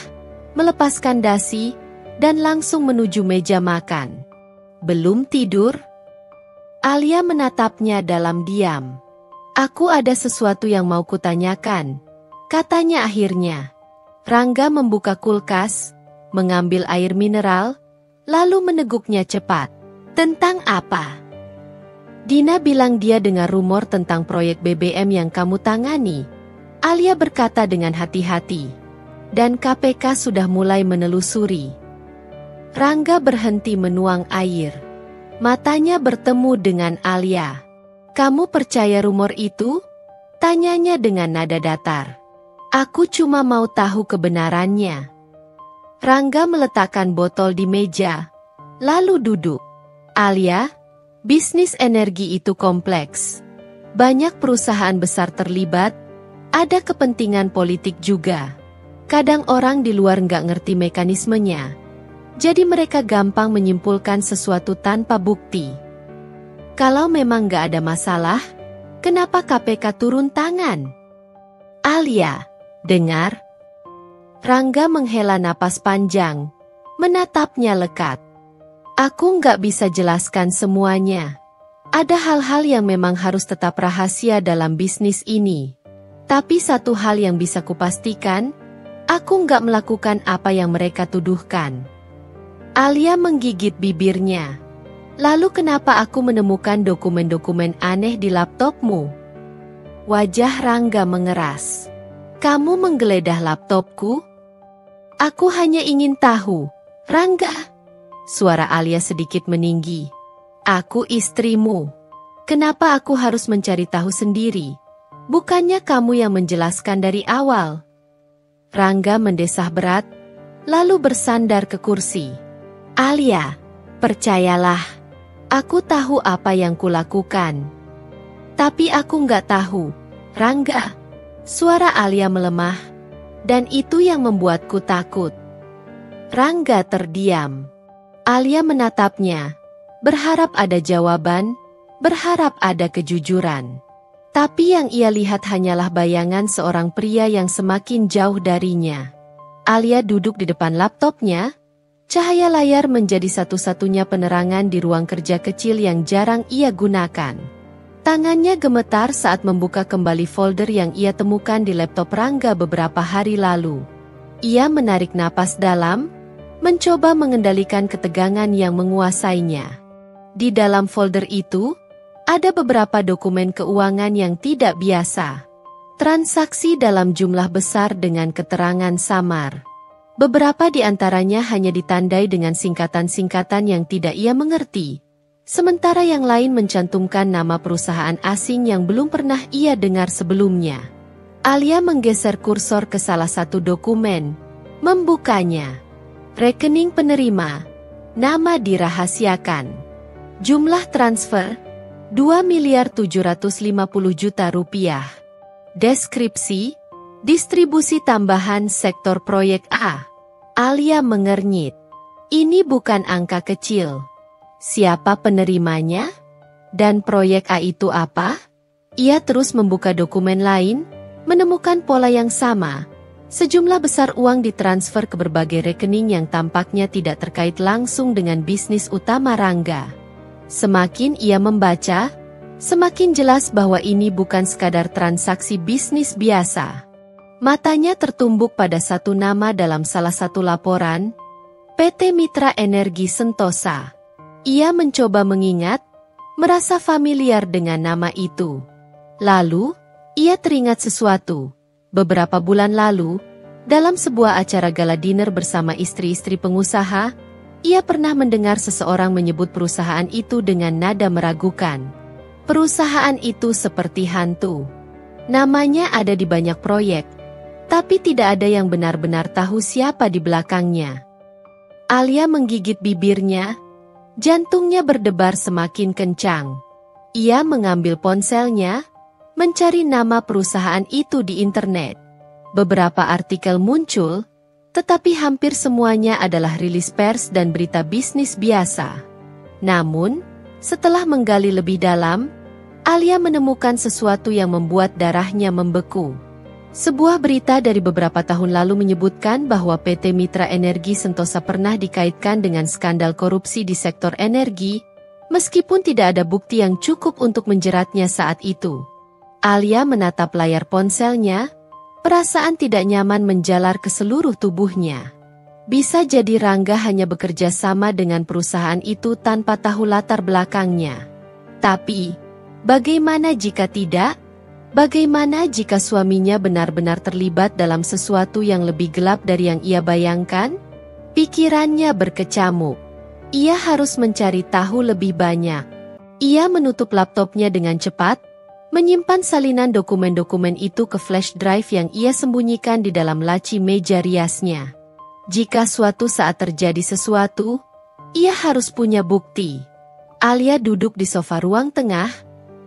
melepaskan dasi, dan langsung menuju meja makan. Belum tidur? Alia menatapnya dalam diam. Aku ada sesuatu yang mau kutanyakan, katanya akhirnya. Rangga membuka kulkas, mengambil air mineral, lalu meneguknya cepat. Tentang apa? Dina bilang dia dengar rumor tentang proyek BBM yang kamu tangani. Alia berkata dengan hati-hati. Dan KPK sudah mulai menelusuri. Rangga berhenti menuang air. Matanya bertemu dengan Alia. Kamu percaya rumor itu? Tanyanya dengan nada datar. Aku cuma mau tahu kebenarannya. Rangga meletakkan botol di meja, lalu duduk. Alia, bisnis energi itu kompleks. Banyak perusahaan besar terlibat, ada kepentingan politik juga. Kadang orang di luar nggak ngerti mekanismenya. Jadi mereka gampang menyimpulkan sesuatu tanpa bukti. Kalau memang gak ada masalah, kenapa KPK turun tangan? Alia, dengar. Rangga menghela napas panjang, menatapnya lekat. Aku nggak bisa jelaskan semuanya. Ada hal-hal yang memang harus tetap rahasia dalam bisnis ini. Tapi satu hal yang bisa kupastikan, aku nggak melakukan apa yang mereka tuduhkan. Alia menggigit bibirnya. Lalu kenapa aku menemukan dokumen-dokumen aneh di laptopmu? Wajah Rangga mengeras. Kamu menggeledah laptopku? Aku hanya ingin tahu, Rangga. Suara Alia sedikit meninggi. Aku istrimu. Kenapa aku harus mencari tahu sendiri? Bukannya kamu yang menjelaskan dari awal? Rangga mendesah berat, lalu bersandar ke kursi. Alia, percayalah, aku tahu apa yang kulakukan. Tapi aku nggak tahu, Rangga. Suara Alia melemah, dan itu yang membuatku takut. Rangga terdiam. Alia menatapnya, berharap ada jawaban, berharap ada kejujuran. Tapi yang ia lihat hanyalah bayangan seorang pria yang semakin jauh darinya. Alia duduk di depan laptopnya. Cahaya layar menjadi satu-satunya penerangan di ruang kerja kecil yang jarang ia gunakan. Tangannya gemetar saat membuka kembali folder yang ia temukan di laptop Rangga beberapa hari lalu. Ia menarik napas dalam, mencoba mengendalikan ketegangan yang menguasainya. Di dalam folder itu, ada beberapa dokumen keuangan yang tidak biasa. Transaksi dalam jumlah besar dengan keterangan samar. Beberapa di antaranya hanya ditandai dengan singkatan-singkatan yang tidak ia mengerti. Sementara yang lain mencantumkan nama perusahaan asing yang belum pernah ia dengar sebelumnya. Alia menggeser kursor ke salah satu dokumen, membukanya. Rekening penerima, nama dirahasiakan. Jumlah transfer, 2.750.000.000 rupiah. Deskripsi, distribusi tambahan sektor proyek A. Alia mengernyit. Ini bukan angka kecil. Siapa penerimanya? Dan proyek A itu apa? Ia terus membuka dokumen lain, menemukan pola yang sama. Sejumlah besar uang ditransfer ke berbagai rekening yang tampaknya tidak terkait langsung dengan bisnis utama Rangga. Semakin ia membaca, semakin jelas bahwa ini bukan sekadar transaksi bisnis biasa. Matanya tertumbuk pada satu nama dalam salah satu laporan, PT Mitra Energi Sentosa. Ia mencoba mengingat, merasa familiar dengan nama itu. Lalu, ia teringat sesuatu. Beberapa bulan lalu, dalam sebuah acara gala dinner bersama istri-istri pengusaha, ia pernah mendengar seseorang menyebut perusahaan itu dengan nada meragukan. Perusahaan itu seperti hantu. Namanya ada di banyak proyek, tapi tidak ada yang benar-benar tahu siapa di belakangnya. Alia menggigit bibirnya, jantungnya berdebar semakin kencang. Ia mengambil ponselnya, mencari nama perusahaan itu di internet. Beberapa artikel muncul, tetapi hampir semuanya adalah rilis pers dan berita bisnis biasa. Namun, setelah menggali lebih dalam, Alia menemukan sesuatu yang membuat darahnya membeku. Sebuah berita dari beberapa tahun lalu menyebutkan bahwa PT Mitra Energi Sentosa pernah dikaitkan dengan skandal korupsi di sektor energi, meskipun tidak ada bukti yang cukup untuk menjeratnya saat itu. Alia menatap layar ponselnya, perasaan tidak nyaman menjalar ke seluruh tubuhnya. Bisa jadi Rangga hanya bekerja sama dengan perusahaan itu tanpa tahu latar belakangnya. Tapi, bagaimana jika tidak? Bagaimana jika suaminya benar-benar terlibat dalam sesuatu yang lebih gelap dari yang ia bayangkan? Pikirannya berkecamuk. Ia harus mencari tahu lebih banyak. Ia menutup laptopnya dengan cepat, menyimpan salinan dokumen-dokumen itu ke flash drive yang ia sembunyikan di dalam laci meja riasnya. Jika suatu saat terjadi sesuatu, ia harus punya bukti. Alia duduk di sofa ruang tengah,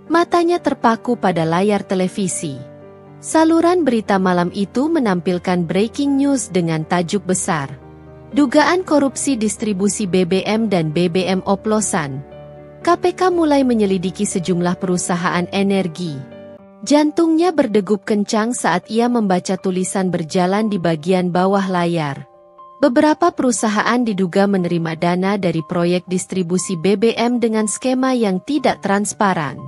matanya terpaku pada layar televisi. Saluran berita malam itu menampilkan breaking news dengan tajuk besar. Dugaan korupsi distribusi BBM dan BBM oplosan. KPK mulai menyelidiki sejumlah perusahaan energi. Jantungnya berdegup kencang saat ia membaca tulisan berjalan di bagian bawah layar. Beberapa perusahaan diduga menerima dana dari proyek distribusi BBM dengan skema yang tidak transparan.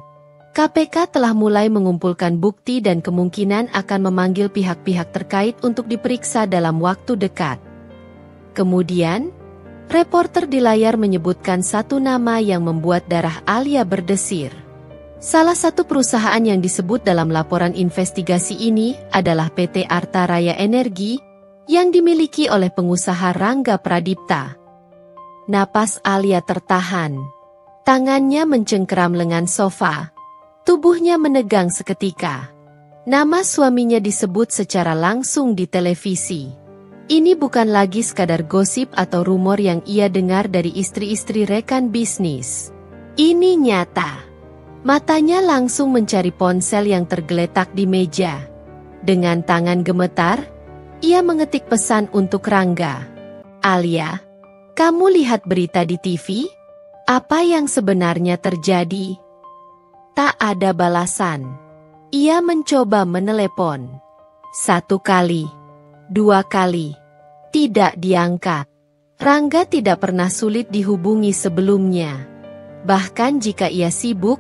KPK telah mulai mengumpulkan bukti dan kemungkinan akan memanggil pihak-pihak terkait untuk diperiksa dalam waktu dekat. Kemudian, reporter di layar menyebutkan satu nama yang membuat darah Alia berdesir. Salah satu perusahaan yang disebut dalam laporan investigasi ini adalah PT Arta Raya Energi yang dimiliki oleh pengusaha Rangga Pradipta. Napas Alia tertahan. Tangannya mencengkeram lengan sofa. Tubuhnya menegang seketika. Nama suaminya disebut secara langsung di televisi. Ini bukan lagi sekadar gosip atau rumor yang ia dengar dari istri-istri rekan bisnis. Ini nyata. Matanya langsung mencari ponsel yang tergeletak di meja. Dengan tangan gemetar, ia mengetik pesan untuk Rangga. Alia, kamu lihat berita di TV? Apa yang sebenarnya terjadi? Tak ada balasan. Ia mencoba menelepon. 1 kali, 2 kali. Tidak diangkat. Rangga tidak pernah sulit dihubungi sebelumnya. Bahkan jika ia sibuk,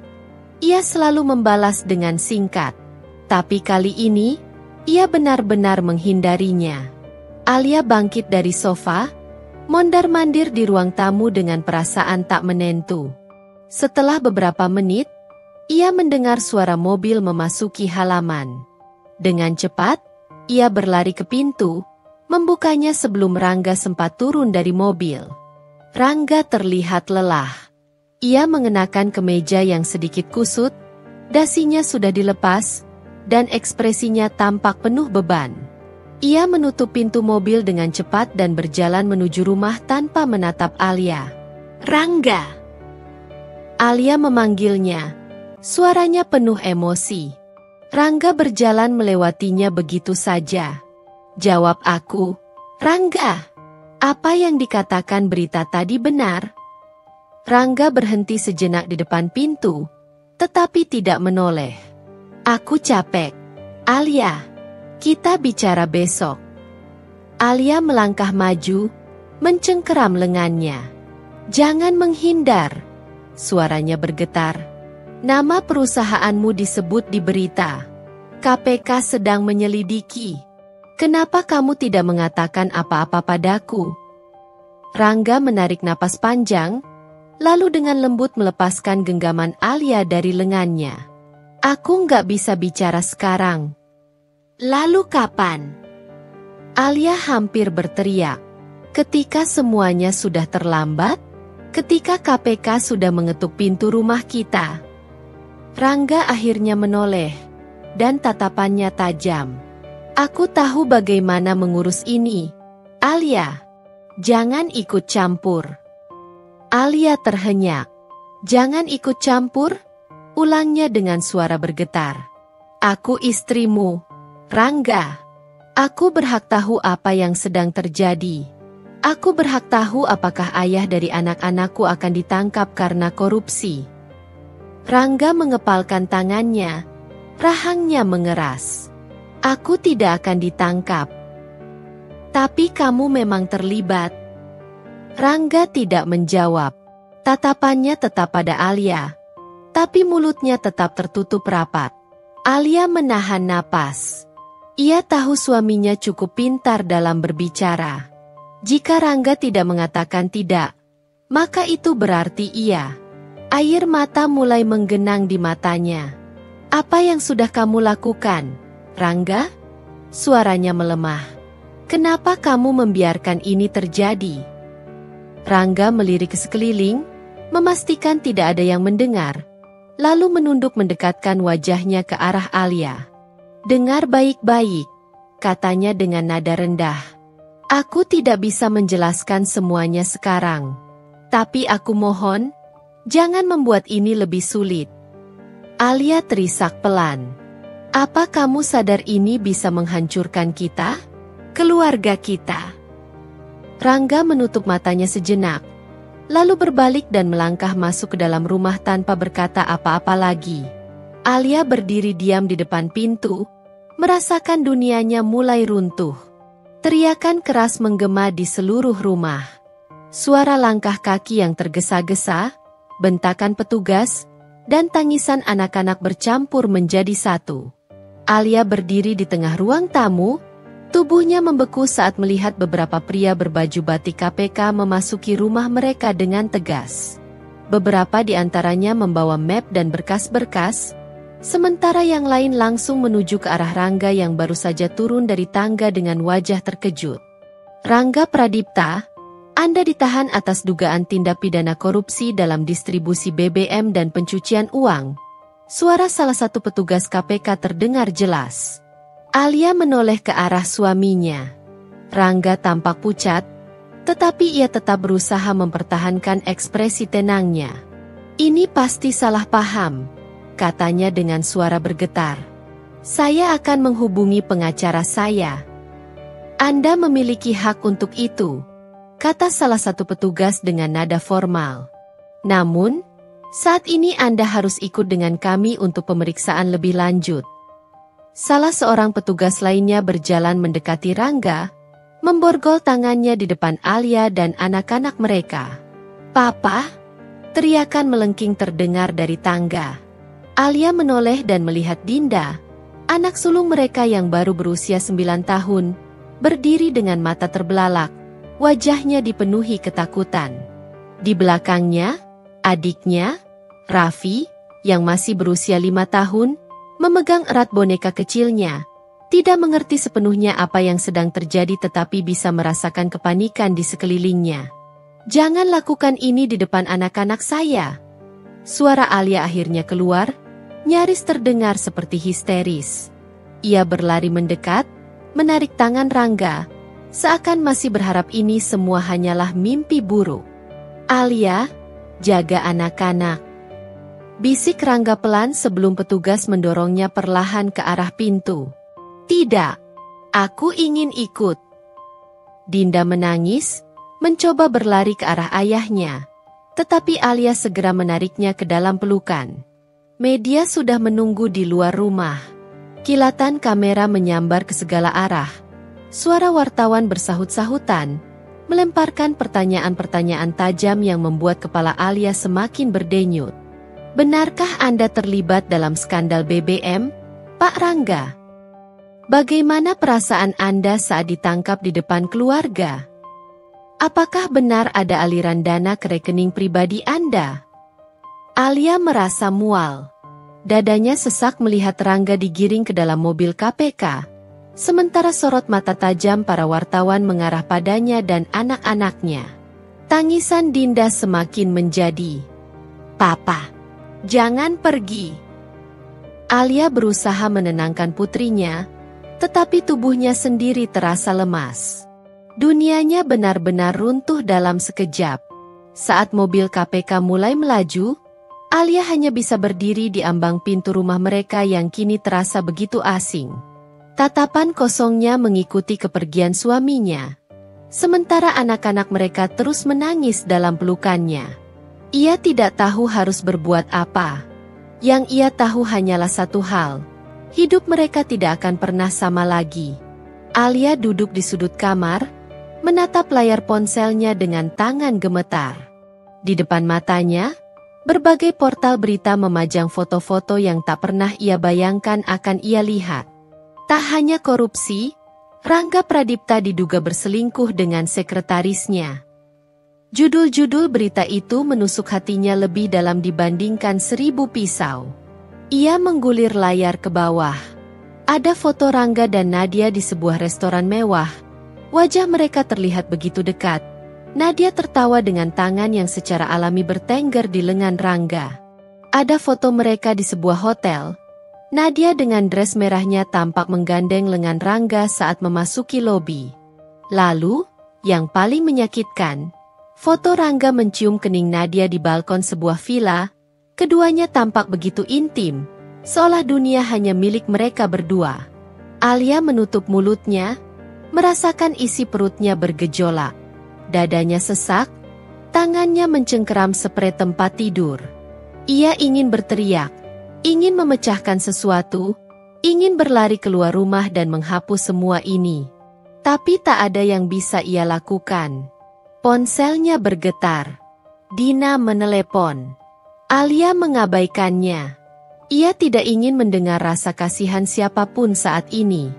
ia selalu membalas dengan singkat. Tapi kali ini, ia benar-benar menghindarinya. Alia bangkit dari sofa, mondar-mandir di ruang tamu dengan perasaan tak menentu. Setelah beberapa menit, ia mendengar suara mobil memasuki halaman. Dengan cepat, ia berlari ke pintu, membukanya sebelum Rangga sempat turun dari mobil. Rangga terlihat lelah. Ia mengenakan kemeja yang sedikit kusut, dasinya sudah dilepas, dan ekspresinya tampak penuh beban. Ia menutup pintu mobil dengan cepat dan berjalan menuju rumah tanpa menatap Alia. Rangga! Alia memanggilnya. Suaranya penuh emosi. Rangga berjalan melewatinya begitu saja. Jawab aku, Rangga, apa yang dikatakan berita tadi benar? Rangga berhenti sejenak di depan pintu, tetapi tidak menoleh. Aku capek. Alia, kita bicara besok. Alia melangkah maju, mencengkeram lengannya. Jangan menghindar. Suaranya bergetar. Nama perusahaanmu disebut di berita. KPK sedang menyelidiki. Kenapa kamu tidak mengatakan apa-apa padaku? Rangga menarik napas panjang, lalu dengan lembut melepaskan genggaman Alia dari lengannya. Aku nggak bisa bicara sekarang. Lalu kapan? Alia hampir berteriak. Ketika semuanya sudah terlambat, ketika KPK sudah mengetuk pintu rumah kita. Rangga akhirnya menoleh, dan tatapannya tajam. Aku tahu bagaimana mengurus ini. Alia, jangan ikut campur. Alia terhenyak. Jangan ikut campur? Ulangnya dengan suara bergetar. Aku istrimu, Rangga. Aku berhak tahu apa yang sedang terjadi. Aku berhak tahu apakah ayah dari anak-anakku akan ditangkap karena korupsi. Rangga mengepalkan tangannya. Rahangnya mengeras. Aku tidak akan ditangkap. Tapi kamu memang terlibat. Rangga tidak menjawab. Tatapannya tetap pada Alia. Tapi mulutnya tetap tertutup rapat. Alia menahan napas. Ia tahu suaminya cukup pintar dalam berbicara. Jika Rangga tidak mengatakan tidak, maka itu berarti iya. Air mata mulai menggenang di matanya. Apa yang sudah kamu lakukan, Rangga? Suaranya melemah. Kenapa kamu membiarkan ini terjadi? Rangga melirik ke sekeliling, memastikan tidak ada yang mendengar, lalu menunduk mendekatkan wajahnya ke arah Alia. Dengar baik-baik, katanya dengan nada rendah. Aku tidak bisa menjelaskan semuanya sekarang. Tapi aku mohon, jangan membuat ini lebih sulit. Alia terisak pelan. Apa kamu sadar ini bisa menghancurkan kita? Keluarga kita? Rangga menutup matanya sejenak, lalu berbalik dan melangkah masuk ke dalam rumah tanpa berkata apa-apa lagi. Alia berdiri diam di depan pintu, merasakan dunianya mulai runtuh. Teriakan keras menggema di seluruh rumah. Suara langkah kaki yang tergesa-gesa, bentakan petugas, dan tangisan anak-anak bercampur menjadi satu. Alia berdiri di tengah ruang tamu, tubuhnya membeku saat melihat beberapa pria berbaju batik KPK memasuki rumah mereka dengan tegas. Beberapa di antaranya membawa map dan berkas-berkas, sementara yang lain langsung menuju ke arah Rangga yang baru saja turun dari tangga dengan wajah terkejut. Rangga Pradipta, Anda ditahan atas dugaan tindak pidana korupsi dalam distribusi BBM dan pencucian uang. Suara salah satu petugas KPK terdengar jelas. Alia menoleh ke arah suaminya. Rangga tampak pucat, tetapi ia tetap berusaha mempertahankan ekspresi tenangnya. Ini pasti salah paham, katanya dengan suara bergetar. Saya akan menghubungi pengacara saya. Anda memiliki hak untuk itu, kata salah satu petugas dengan nada formal. Namun, saat ini Anda harus ikut dengan kami untuk pemeriksaan lebih lanjut. Salah seorang petugas lainnya berjalan mendekati Rangga, memborgol tangannya di depan Alia dan anak-anak mereka. Papa? Teriakan melengking terdengar dari tangga. Alia menoleh dan melihat Dinda, anak sulung mereka yang baru berusia 9 tahun, berdiri dengan mata terbelalak, wajahnya dipenuhi ketakutan. Di belakangnya, adiknya, Raffi, yang masih berusia 5 tahun, memegang erat boneka kecilnya, tidak mengerti sepenuhnya apa yang sedang terjadi tetapi bisa merasakan kepanikan di sekelilingnya. Jangan lakukan ini di depan anak-anak saya. Suara Alia akhirnya keluar, nyaris terdengar seperti histeris. Ia berlari mendekat, menarik tangan Rangga, seakan masih berharap ini semua hanyalah mimpi buruk. Alia, jaga anak-anak. Bisik Rangga pelan sebelum petugas mendorongnya perlahan ke arah pintu. Tidak, aku ingin ikut. Dinda menangis, mencoba berlari ke arah ayahnya, tetapi Alia segera menariknya ke dalam pelukan. Media sudah menunggu di luar rumah. Kilatan kamera menyambar ke segala arah. Suara wartawan bersahut-sahutan, melemparkan pertanyaan-pertanyaan tajam yang membuat kepala Alia semakin berdenyut. Benarkah Anda terlibat dalam skandal BBM, Pak Rangga? Bagaimana perasaan Anda saat ditangkap di depan keluarga? Apakah benar ada aliran dana ke rekening pribadi Anda? Alia merasa mual. Dadanya sesak melihat Rangga digiring ke dalam mobil KPK, sementara sorot mata tajam para wartawan mengarah padanya dan anak-anaknya. Tangisan Dinda semakin menjadi, "Papa, jangan pergi." Alia berusaha menenangkan putrinya, tetapi tubuhnya sendiri terasa lemas. Dunianya benar-benar runtuh dalam sekejap. Saat mobil KPK mulai melaju, Alia hanya bisa berdiri di ambang pintu rumah mereka yang kini terasa begitu asing. Tatapan kosongnya mengikuti kepergian suaminya, sementara anak-anak mereka terus menangis dalam pelukannya. Ia tidak tahu harus berbuat apa. Yang ia tahu hanyalah satu hal. Hidup mereka tidak akan pernah sama lagi. Alia duduk di sudut kamar, menatap layar ponselnya dengan tangan gemetar. Di depan matanya, berbagai portal berita memajang foto-foto yang tak pernah ia bayangkan akan ia lihat. Tak hanya korupsi, Rangga Pradipta diduga berselingkuh dengan sekretarisnya. Judul-judul berita itu menusuk hatinya lebih dalam dibandingkan 1000 pisau. Ia menggulir layar ke bawah. Ada foto Rangga dan Nadia di sebuah restoran mewah. Wajah mereka terlihat begitu dekat. Nadia tertawa dengan tangan yang secara alami bertengger di lengan Rangga. Ada foto mereka di sebuah hotel. Nadia dengan dress merahnya tampak menggandeng lengan Rangga saat memasuki lobi. Lalu, yang paling menyakitkan, foto Rangga mencium kening Nadia di balkon sebuah villa. Keduanya tampak begitu intim, seolah dunia hanya milik mereka berdua. Alia menutup mulutnya, merasakan isi perutnya bergejolak. Dadanya sesak, tangannya mencengkeram sprei tempat tidur. Ia ingin berteriak, ingin memecahkan sesuatu, ingin berlari keluar rumah dan menghapus semua ini. Tapi tak ada yang bisa ia lakukan. Ponselnya bergetar. Dina menelepon. Alia mengabaikannya. Ia tidak ingin mendengar rasa kasihan siapapun saat ini.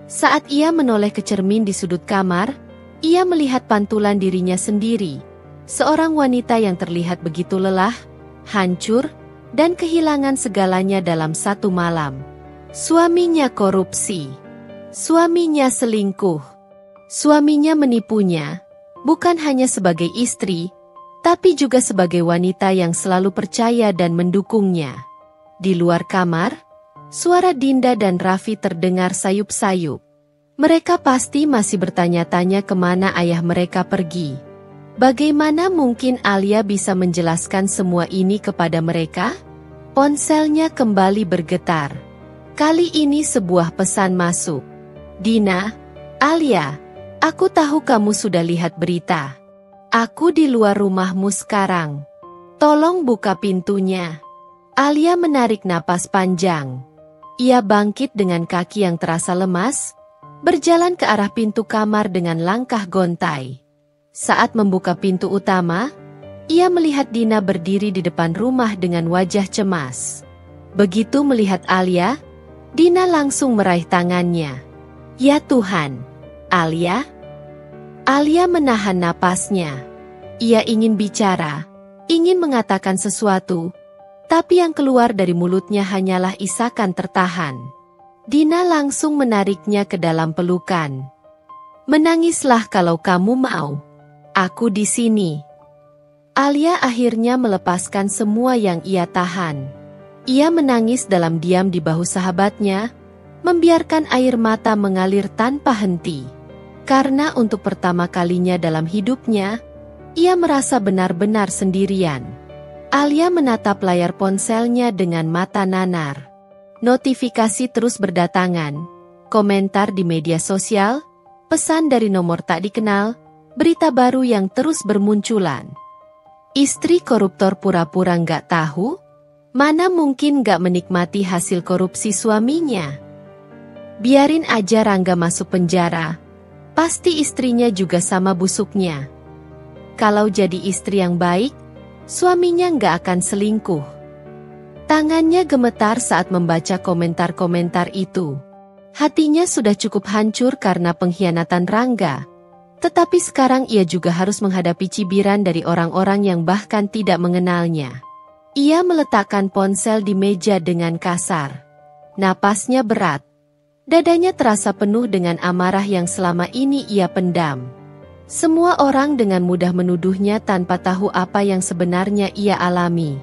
Saat ia menoleh ke cermin di sudut kamar, ia melihat pantulan dirinya sendiri. Seorang wanita yang terlihat begitu lelah, hancur, dan kehilangan segalanya dalam satu malam. Suaminya korupsi. Suaminya selingkuh. Suaminya menipunya, bukan hanya sebagai istri, tapi juga sebagai wanita yang selalu percaya dan mendukungnya. Di luar kamar, suara Dinda dan Raffi terdengar sayup-sayup. Mereka pasti masih bertanya-tanya kemana ayah mereka pergi. Bagaimana mungkin Alia bisa menjelaskan semua ini kepada mereka? Ponselnya kembali bergetar. Kali ini sebuah pesan masuk. Dina, Alia, aku tahu kamu sudah lihat berita. Aku di luar rumahmu sekarang. Tolong buka pintunya. Alia menarik napas panjang. Ia bangkit dengan kaki yang terasa lemas, berjalan ke arah pintu kamar dengan langkah gontai. Saat membuka pintu utama, ia melihat Dina berdiri di depan rumah dengan wajah cemas. Begitu melihat Alia, Dina langsung meraih tangannya. Ya Tuhan, Alia? Alia menahan napasnya. Ia ingin bicara, ingin mengatakan sesuatu, tapi yang keluar dari mulutnya hanyalah isakan tertahan. Dina langsung menariknya ke dalam pelukan. Menangislah kalau kamu mau. Aku di sini. Alia akhirnya melepaskan semua yang ia tahan. Ia menangis dalam diam di bahu sahabatnya, membiarkan air mata mengalir tanpa henti. Karena untuk pertama kalinya dalam hidupnya, ia merasa benar-benar sendirian. Alia menatap layar ponselnya dengan mata nanar. Notifikasi terus berdatangan, komentar di media sosial, pesan dari nomor tak dikenal, berita baru yang terus bermunculan. Istri koruptor pura-pura nggak tahu? Mana mungkin nggak menikmati hasil korupsi suaminya? Biarin aja Rangga masuk penjara, pasti istrinya juga sama busuknya. Kalau jadi istri yang baik, suaminya nggak akan selingkuh. Tangannya gemetar saat membaca komentar-komentar itu. Hatinya sudah cukup hancur karena pengkhianatan Rangga. Tetapi sekarang ia juga harus menghadapi cibiran dari orang-orang yang bahkan tidak mengenalnya. Ia meletakkan ponsel di meja dengan kasar. Napasnya berat. Dadanya terasa penuh dengan amarah yang selama ini ia pendam. Semua orang dengan mudah menuduhnya tanpa tahu apa yang sebenarnya ia alami.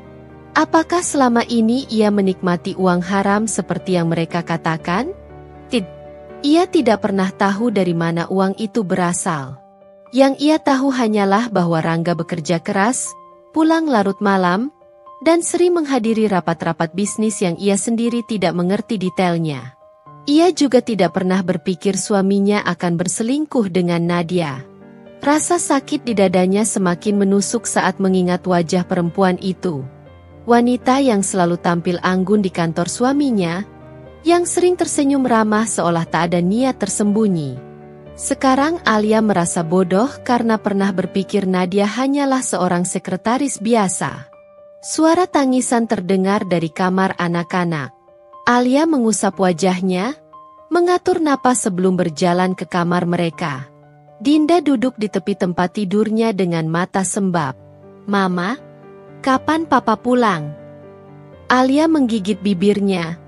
Apakah selama ini ia menikmati uang haram seperti yang mereka katakan? Ia tidak pernah tahu dari mana uang itu berasal. Yang ia tahu hanyalah bahwa Rangga bekerja keras, pulang larut malam, dan sering menghadiri rapat-rapat bisnis yang ia sendiri tidak mengerti detailnya. Ia juga tidak pernah berpikir suaminya akan berselingkuh dengan Nadia. Rasa sakit di dadanya semakin menusuk saat mengingat wajah perempuan itu. Wanita yang selalu tampil anggun di kantor suaminya, yang sering tersenyum ramah seolah tak ada niat tersembunyi. Sekarang Alia merasa bodoh karena pernah berpikir Nadia hanyalah seorang sekretaris biasa. Suara tangisan terdengar dari kamar anak-anak. Alia mengusap wajahnya, mengatur napas sebelum berjalan ke kamar mereka. Dinda duduk di tepi tempat tidurnya dengan mata sembab. Mama, kapan papa pulang? Alia menggigit bibirnya,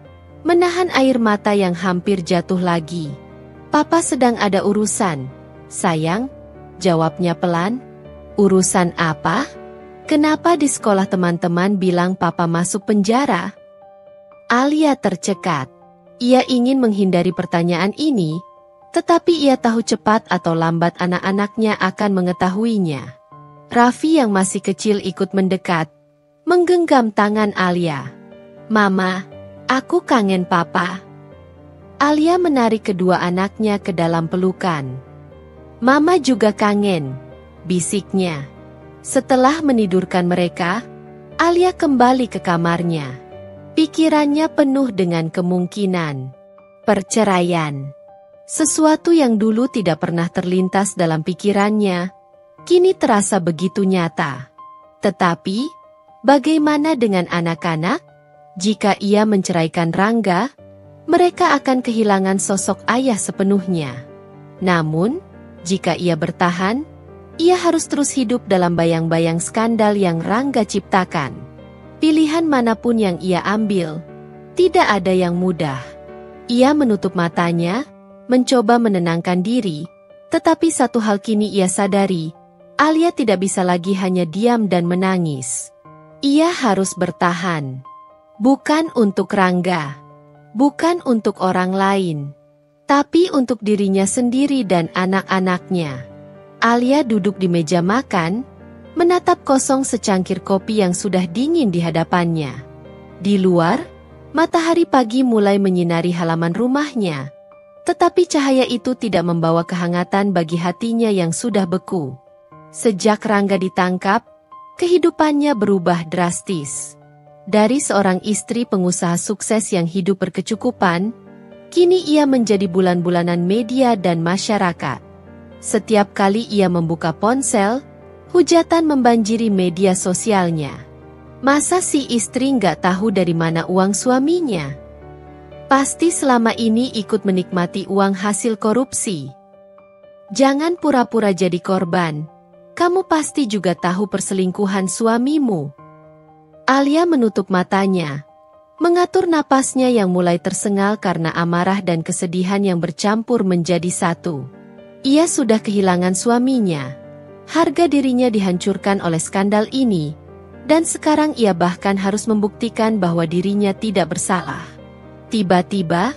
menahan air mata yang hampir jatuh lagi. Papa sedang ada urusan, sayang, jawabnya pelan. Urusan apa? Kenapa di sekolah teman-teman bilang papa masuk penjara? Alia tercekat. Ia ingin menghindari pertanyaan ini, tetapi ia tahu cepat atau lambat anak-anaknya akan mengetahuinya. Raffi yang masih kecil ikut mendekat, menggenggam tangan Alia. Mama, aku kangen papa. Alia menarik kedua anaknya ke dalam pelukan. Mama juga kangen, bisiknya. Setelah menidurkan mereka, Alia kembali ke kamarnya. Pikirannya penuh dengan kemungkinan perceraian. Sesuatu yang dulu tidak pernah terlintas dalam pikirannya, kini terasa begitu nyata. Tetapi, bagaimana dengan anak-anak? Jika ia menceraikan Rangga, mereka akan kehilangan sosok ayah sepenuhnya. Namun, jika ia bertahan, ia harus terus hidup dalam bayang-bayang skandal yang Rangga ciptakan. Pilihan manapun yang ia ambil, tidak ada yang mudah. Ia menutup matanya, mencoba menenangkan diri, tetapi satu hal kini ia sadari, Alia tidak bisa lagi hanya diam dan menangis. Ia harus bertahan. Bukan untuk Rangga, bukan untuk orang lain, tapi untuk dirinya sendiri dan anak-anaknya. Alia duduk di meja makan, menatap kosong secangkir kopi yang sudah dingin di hadapannya. Di luar, matahari pagi mulai menyinari halaman rumahnya, tetapi cahaya itu tidak membawa kehangatan bagi hatinya yang sudah beku. Sejak Rangga ditangkap, kehidupannya berubah drastis. Dari seorang istri pengusaha sukses yang hidup berkecukupan, kini ia menjadi bulan-bulanan media dan masyarakat. Setiap kali ia membuka ponsel, hujatan membanjiri media sosialnya. Masa si istri nggak tahu dari mana uang suaminya? Pasti selama ini ikut menikmati uang hasil korupsi. Jangan pura-pura jadi korban. Kamu pasti juga tahu perselingkuhan suamimu. Alia menutup matanya, mengatur napasnya yang mulai tersengal karena amarah dan kesedihan yang bercampur menjadi satu. Ia sudah kehilangan suaminya. Harga dirinya dihancurkan oleh skandal ini, dan sekarang ia bahkan harus membuktikan bahwa dirinya tidak bersalah. Tiba-tiba,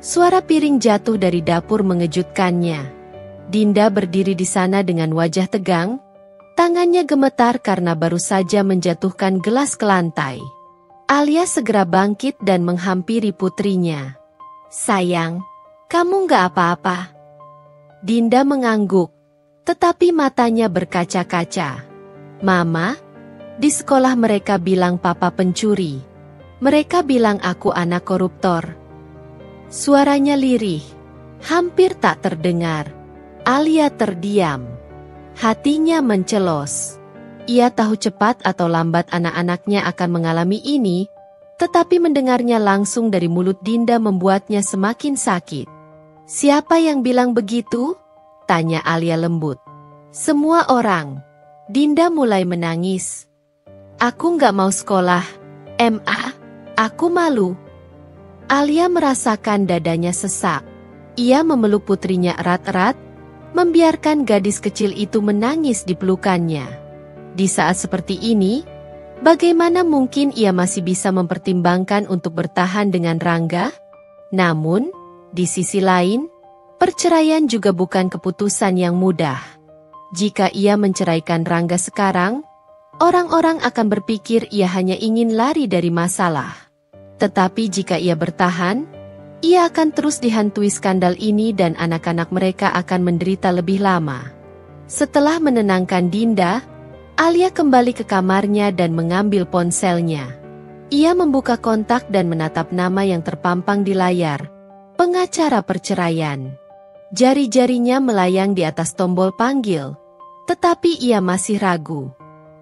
suara piring jatuh dari dapur mengejutkannya. Dinda berdiri di sana dengan wajah tegang, tangannya gemetar karena baru saja menjatuhkan gelas ke lantai. Alia segera bangkit dan menghampiri putrinya. "Sayang, kamu nggak apa-apa?" Dinda mengangguk, tetapi matanya berkaca-kaca. "Mama, di sekolah mereka bilang papa pencuri. Mereka bilang aku anak koruptor." Suaranya lirih, hampir tak terdengar. Alia terdiam. Hatinya mencelos. Ia tahu cepat atau lambat anak-anaknya akan mengalami ini, tetapi mendengarnya langsung dari mulut Dinda membuatnya semakin sakit. "Siapa yang bilang begitu?" tanya Alia lembut. "Semua orang." Dinda mulai menangis. "Aku nggak mau sekolah, Ma. Aku malu." Alia merasakan dadanya sesak. Ia memeluk putrinya erat-erat, membiarkan gadis kecil itu menangis di pelukannya. Di saat seperti ini, bagaimana mungkin ia masih bisa mempertimbangkan untuk bertahan dengan Rangga? Namun, di sisi lain, perceraian juga bukan keputusan yang mudah. Jika ia menceraikan Rangga sekarang, orang-orang akan berpikir ia hanya ingin lari dari masalah. Tetapi jika ia bertahan, ia akan terus dihantui skandal ini dan anak-anak mereka akan menderita lebih lama. Setelah menenangkan Dinda, Alia kembali ke kamarnya dan mengambil ponselnya. Ia membuka kontak dan menatap nama yang terpampang di layar, pengacara perceraian. Jari-jarinya melayang di atas tombol panggil, tetapi ia masih ragu.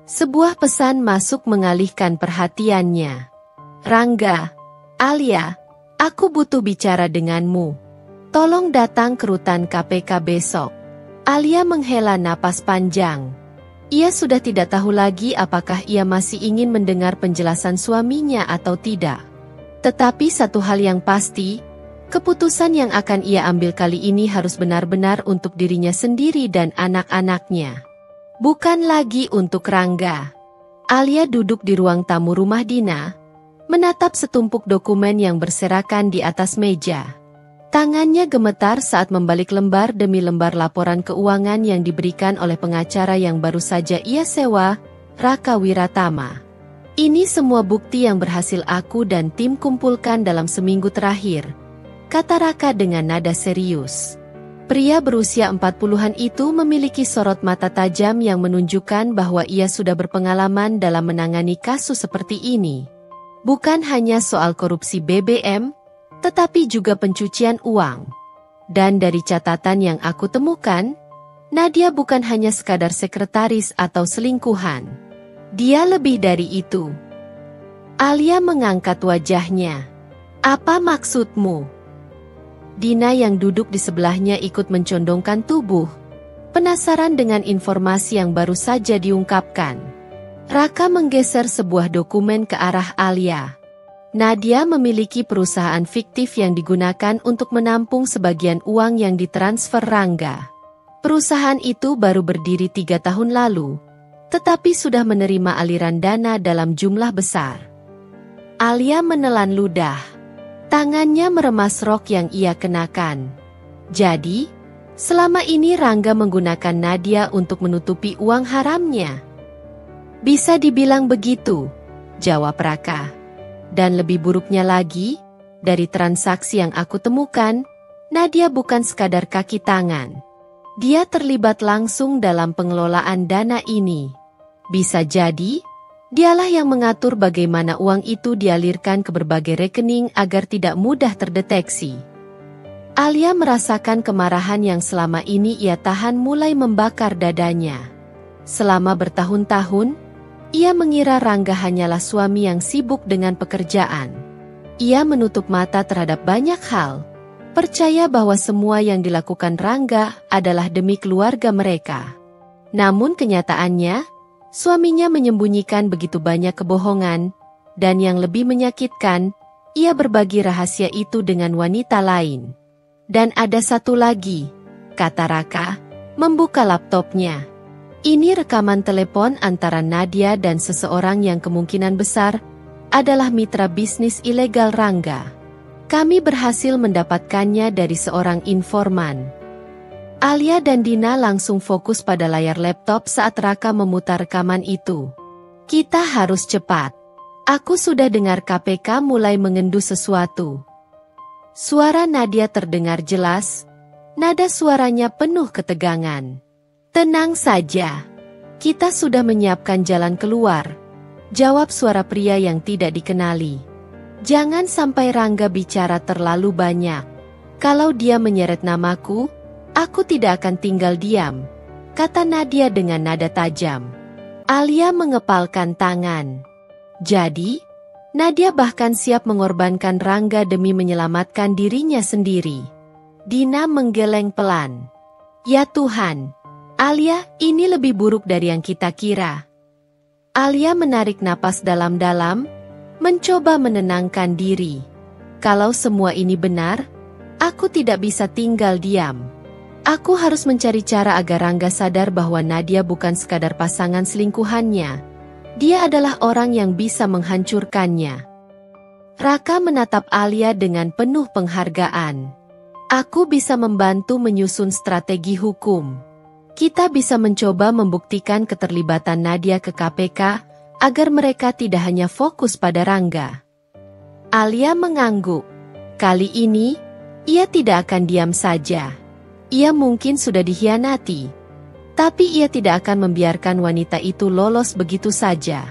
Sebuah pesan masuk mengalihkan perhatiannya. "Rangga, Alia, aku butuh bicara denganmu. Tolong datang ke rutan KPK besok." Alia menghela napas panjang. Ia sudah tidak tahu lagi apakah ia masih ingin mendengar penjelasan suaminya atau tidak. Tetapi satu hal yang pasti, keputusan yang akan ia ambil kali ini harus benar-benar untuk dirinya sendiri dan anak-anaknya. Bukan lagi untuk Rangga. Alia duduk di ruang tamu rumah Dina, menatap setumpuk dokumen yang berserakan di atas meja. Tangannya gemetar saat membalik lembar demi lembar laporan keuangan yang diberikan oleh pengacara yang baru saja ia sewa, Raka Wiratama. "Ini semua bukti yang berhasil aku dan tim kumpulkan dalam seminggu terakhir," kata Raka dengan nada serius. Pria berusia 40-an itu memiliki sorot mata tajam yang menunjukkan bahwa ia sudah berpengalaman dalam menangani kasus seperti ini. Bukan hanya soal korupsi BBM, tetapi juga pencucian uang. Dan dari catatan yang aku temukan, Nadia bukan hanya sekadar sekretaris atau selingkuhan. Dia lebih dari itu. Alia mengangkat wajahnya. Apa maksudmu? Dina yang duduk di sebelahnya ikut mencondongkan tubuh, penasaran dengan informasi yang baru saja diungkapkan. Raka menggeser sebuah dokumen ke arah Alia. Nadia memiliki perusahaan fiktif yang digunakan untuk menampung sebagian uang yang ditransfer Rangga. Perusahaan itu baru berdiri 3 tahun lalu, tetapi sudah menerima aliran dana dalam jumlah besar. Alia menelan ludah. Tangannya meremas rok yang ia kenakan. Jadi, selama ini Rangga menggunakan Nadia untuk menutupi uang haramnya. Bisa dibilang begitu, jawab Raka. Dan lebih buruknya lagi, dari transaksi yang aku temukan, Nadia bukan sekadar kaki tangan. Dia terlibat langsung dalam pengelolaan dana ini. Bisa jadi, dialah yang mengatur bagaimana uang itu dialirkan ke berbagai rekening agar tidak mudah terdeteksi. Alia merasakan kemarahan yang selama ini ia tahan mulai membakar dadanya. Selama bertahun-tahun, ia mengira Rangga hanyalah suami yang sibuk dengan pekerjaan. Ia menutup mata terhadap banyak hal, percaya bahwa semua yang dilakukan Rangga adalah demi keluarga mereka. Namun kenyataannya, suaminya menyembunyikan begitu banyak kebohongan, dan yang lebih menyakitkan, ia berbagi rahasia itu dengan wanita lain. Dan ada satu lagi, kata Raka, membuka laptopnya. Ini rekaman telepon antara Nadia dan seseorang yang kemungkinan besar adalah mitra bisnis ilegal Rangga. Kami berhasil mendapatkannya dari seorang informan. Alia dan Dina langsung fokus pada layar laptop saat Raka memutar rekaman itu. Kita harus cepat. Aku sudah dengar KPK mulai mengendu sesuatu. Suara Nadia terdengar jelas. Nada suaranya penuh ketegangan. Tenang saja. Kita sudah menyiapkan jalan keluar. Jawab suara pria yang tidak dikenali. Jangan sampai Rangga bicara terlalu banyak. Kalau dia menyeret namaku, aku tidak akan tinggal diam, kata Nadia dengan nada tajam. Alia mengepalkan tangan. Jadi, Nadia bahkan siap mengorbankan Rangga demi menyelamatkan dirinya sendiri. Dina menggeleng pelan. Ya Tuhan, Alia, ini lebih buruk dari yang kita kira. Alia menarik napas dalam-dalam, mencoba menenangkan diri. Kalau semua ini benar, aku tidak bisa tinggal diam. Aku harus mencari cara agar Rangga sadar bahwa Nadia bukan sekadar pasangan selingkuhannya. Dia adalah orang yang bisa menghancurkannya. Raka menatap Alia dengan penuh penghargaan. Aku bisa membantu menyusun strategi hukum. Kita bisa mencoba membuktikan keterlibatan Nadia ke KPK agar mereka tidak hanya fokus pada Rangga. Alia mengangguk. Kali ini, ia tidak akan diam saja. Ia mungkin sudah dikhianati, tapi ia tidak akan membiarkan wanita itu lolos begitu saja.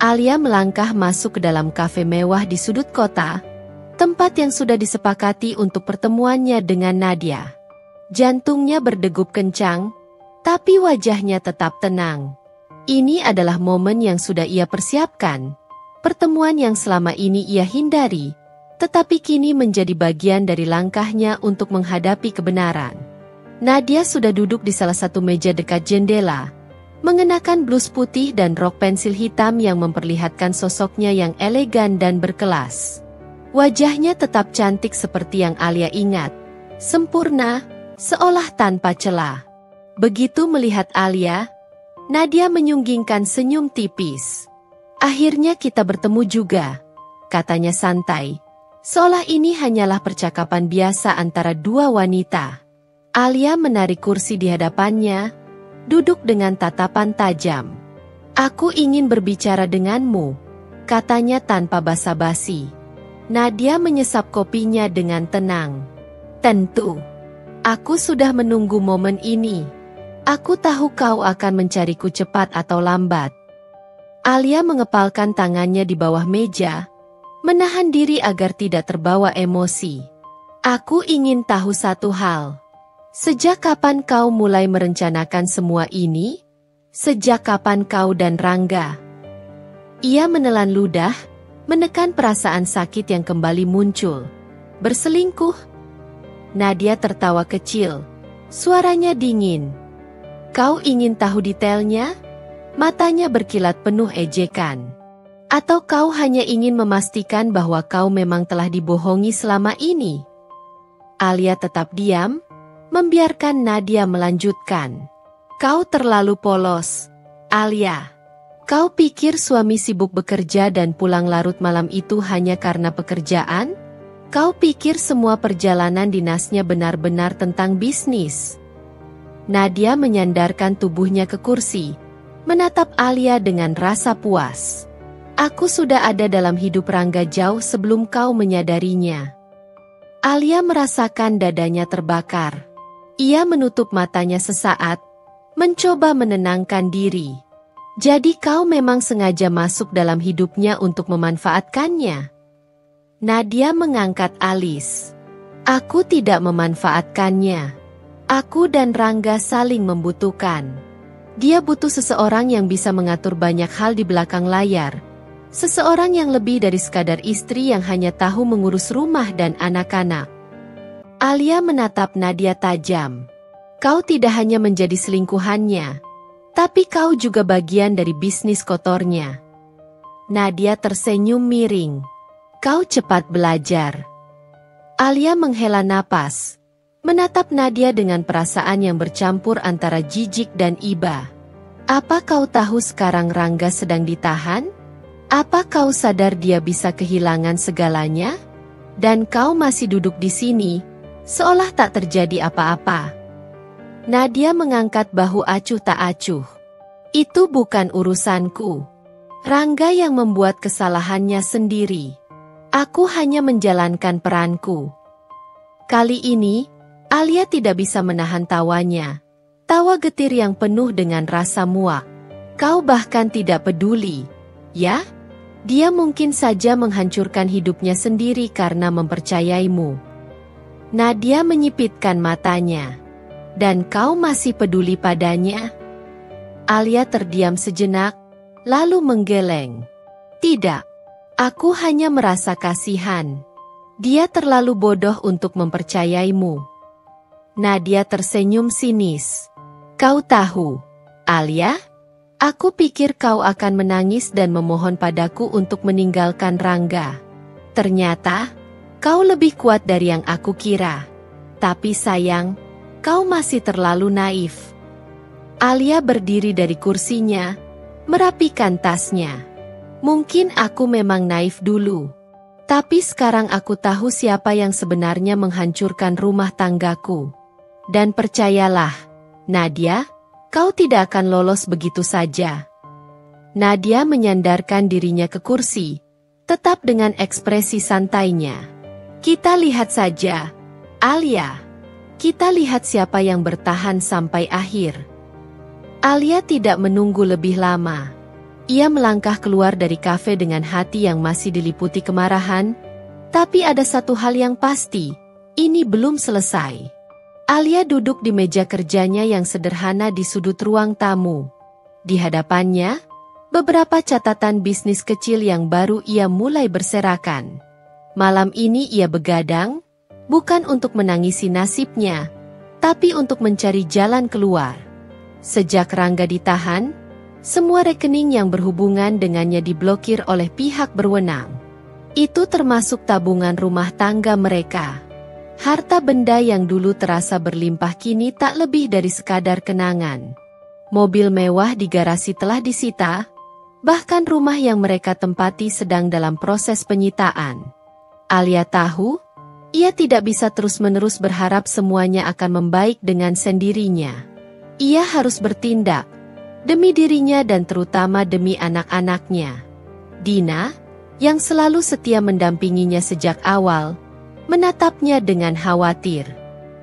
Alia melangkah masuk ke dalam kafe mewah di sudut kota, tempat yang sudah disepakati untuk pertemuannya dengan Nadia. Jantungnya berdegup kencang, tapi wajahnya tetap tenang. Ini adalah momen yang sudah ia persiapkan, pertemuan yang selama ini ia hindari, tetapi kini menjadi bagian dari langkahnya untuk menghadapi kebenaran. Nadia sudah duduk di salah satu meja dekat jendela, mengenakan blus putih dan rok pensil hitam yang memperlihatkan sosoknya yang elegan dan berkelas. Wajahnya tetap cantik seperti yang Alia ingat, sempurna, seolah tanpa celah. Begitu melihat Alia, Nadia menyunggingkan senyum tipis. Akhirnya kita bertemu juga, katanya santai. Seolah ini hanyalah percakapan biasa antara dua wanita. Alia menarik kursi di hadapannya, duduk dengan tatapan tajam. Aku ingin berbicara denganmu, katanya tanpa basa-basi. Nadia menyesap kopinya dengan tenang. Tentu. Aku sudah menunggu momen ini. Aku tahu kau akan mencariku cepat atau lambat. Alia mengepalkan tangannya di bawah meja, menahan diri agar tidak terbawa emosi. Aku ingin tahu satu hal. Sejak kapan kau mulai merencanakan semua ini? Sejak kapan kau dan Rangga? Ia menelan ludah, menekan perasaan sakit yang kembali muncul. Berselingkuh? Nadia tertawa kecil. Suaranya dingin. Kau ingin tahu detailnya? Matanya berkilat penuh ejekan. Atau kau hanya ingin memastikan bahwa kau memang telah dibohongi selama ini? Alia tetap diam, membiarkan Nadia melanjutkan. Kau terlalu polos, Alia. Kau pikir suami sibuk bekerja dan pulang larut malam itu hanya karena pekerjaan? Kau pikir semua perjalanan dinasnya benar-benar tentang bisnis? Nadia menyandarkan tubuhnya ke kursi, menatap Alia dengan rasa puas. Aku sudah ada dalam hidup Rangga jauh sebelum kau menyadarinya. Alia merasakan dadanya terbakar. Ia menutup matanya sesaat, mencoba menenangkan diri. Jadi kau memang sengaja masuk dalam hidupnya untuk memanfaatkannya? Nadia mengangkat alis. Aku tidak memanfaatkannya. Aku dan Rangga saling membutuhkan. Dia butuh seseorang yang bisa mengatur banyak hal di belakang layar. Seseorang yang lebih dari sekadar istri yang hanya tahu mengurus rumah dan anak-anak. Alia menatap Nadia tajam. Kau tidak hanya menjadi selingkuhannya, tapi kau juga bagian dari bisnis kotornya. Nadia tersenyum miring. Kau cepat belajar. Alia menghela napas, menatap Nadia dengan perasaan yang bercampur antara jijik dan iba. Apa kau tahu sekarang Rangga sedang ditahan? Apa kau sadar dia bisa kehilangan segalanya? Dan kau masih duduk di sini, seolah tak terjadi apa-apa. Nadia mengangkat bahu acuh tak acuh. Itu bukan urusanku. Rangga yang membuat kesalahannya sendiri. Aku hanya menjalankan peranku. Kali ini, Alia tidak bisa menahan tawanya. Tawa getir yang penuh dengan rasa muak. Kau bahkan tidak peduli, ya? Dia mungkin saja menghancurkan hidupnya sendiri karena mempercayaimu. Nadia menyipitkan matanya. Dan kau masih peduli padanya? Alia terdiam sejenak, lalu menggeleng. Tidak, aku hanya merasa kasihan. Dia terlalu bodoh untuk mempercayaimu. Nadia tersenyum sinis. Kau tahu, Alia? Aku pikir kau akan menangis dan memohon padaku untuk meninggalkan Rangga. Ternyata, kau lebih kuat dari yang aku kira. Tapi sayang, kau masih terlalu naif. Alia berdiri dari kursinya, merapikan tasnya. Mungkin aku memang naif dulu. Tapi sekarang aku tahu siapa yang sebenarnya menghancurkan rumah tanggaku. Dan percayalah, Nadia, kau tidak akan lolos begitu saja. Nadia menyandarkan dirinya ke kursi, tetap dengan ekspresi santainya. Kita lihat saja, Alia. Kita lihat siapa yang bertahan sampai akhir. Alia tidak menunggu lebih lama. Ia melangkah keluar dari kafe dengan hati yang masih diliputi kemarahan. Tapi ada satu hal yang pasti, ini belum selesai. Alia duduk di meja kerjanya yang sederhana di sudut ruang tamu. Di hadapannya, beberapa catatan bisnis kecil yang baru ia mulai berserakan. Malam ini ia begadang, bukan untuk menangisi nasibnya, tapi untuk mencari jalan keluar. Sejak Rangga ditahan, semua rekening yang berhubungan dengannya diblokir oleh pihak berwenang. Itu termasuk tabungan rumah tangga mereka. Harta benda yang dulu terasa berlimpah kini tak lebih dari sekadar kenangan. Mobil mewah di garasi telah disita, bahkan rumah yang mereka tempati sedang dalam proses penyitaan. Alia tahu, ia tidak bisa terus-menerus berharap semuanya akan membaik dengan sendirinya. Ia harus bertindak, demi dirinya dan terutama demi anak-anaknya. Dina, yang selalu setia mendampinginya sejak awal, menatapnya dengan khawatir.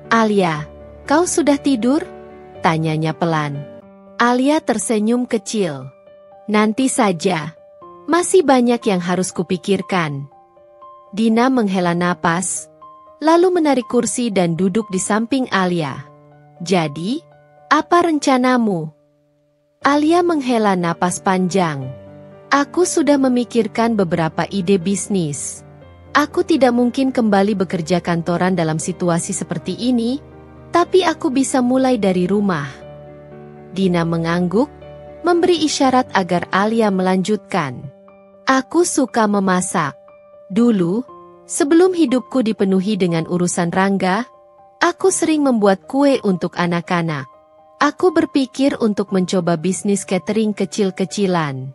Alia, Kau sudah tidur? Tanyanya pelan. Alia tersenyum kecil. Nanti saja. Masih banyak yang harus kupikirkan. Dina menghela napas, lalu menarik kursi dan duduk di samping Alia. Jadi, apa rencanamu? Alia menghela napas panjang. Aku sudah memikirkan beberapa ide bisnis. Aku tidak mungkin kembali bekerja kantoran dalam situasi seperti ini, tapi aku bisa mulai dari rumah. Dina mengangguk, memberi isyarat agar Alia melanjutkan. Aku suka memasak. Dulu, sebelum hidupku dipenuhi dengan urusan Rangga, aku sering membuat kue untuk anak-anak. Aku berpikir untuk mencoba bisnis catering kecil-kecilan.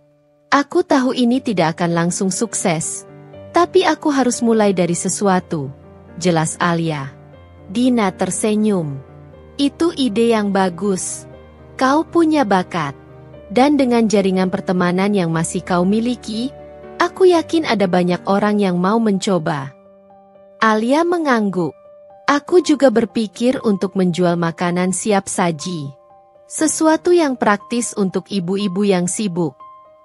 Aku tahu ini tidak akan langsung sukses, tapi aku harus mulai dari sesuatu, jelas Alia. Dina tersenyum. Itu ide yang bagus. Kau punya bakat. Dan dengan jaringan pertemanan yang masih kau miliki, aku yakin ada banyak orang yang mau mencoba. Alia mengangguk. Aku juga berpikir untuk menjual makanan siap saji. Sesuatu yang praktis untuk ibu-ibu yang sibuk.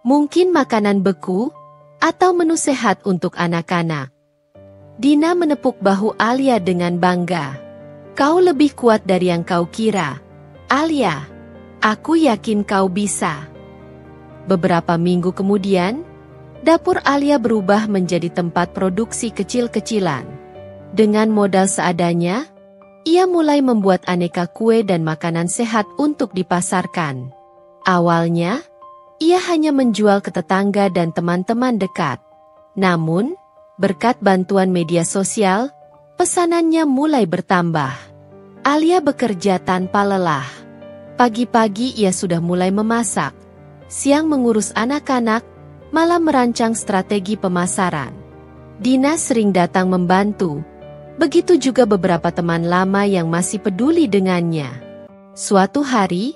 Mungkin makanan beku, atau menu sehat untuk anak-anak. Dina menepuk bahu Alia dengan bangga. Kau lebih kuat dari yang kau kira. Alia, aku yakin kau bisa. Beberapa minggu kemudian, dapur Alia berubah menjadi tempat produksi kecil-kecilan. Dengan modal seadanya, ia mulai membuat aneka kue dan makanan sehat untuk dipasarkan. Awalnya, ia hanya menjual ke tetangga dan teman-teman dekat. Namun, berkat bantuan media sosial, pesanannya mulai bertambah. Alia bekerja tanpa lelah. Pagi-pagi ia sudah mulai memasak, siang mengurus anak-anak, malam merancang strategi pemasaran. Dina sering datang membantu, begitu juga beberapa teman lama yang masih peduli dengannya. Suatu hari,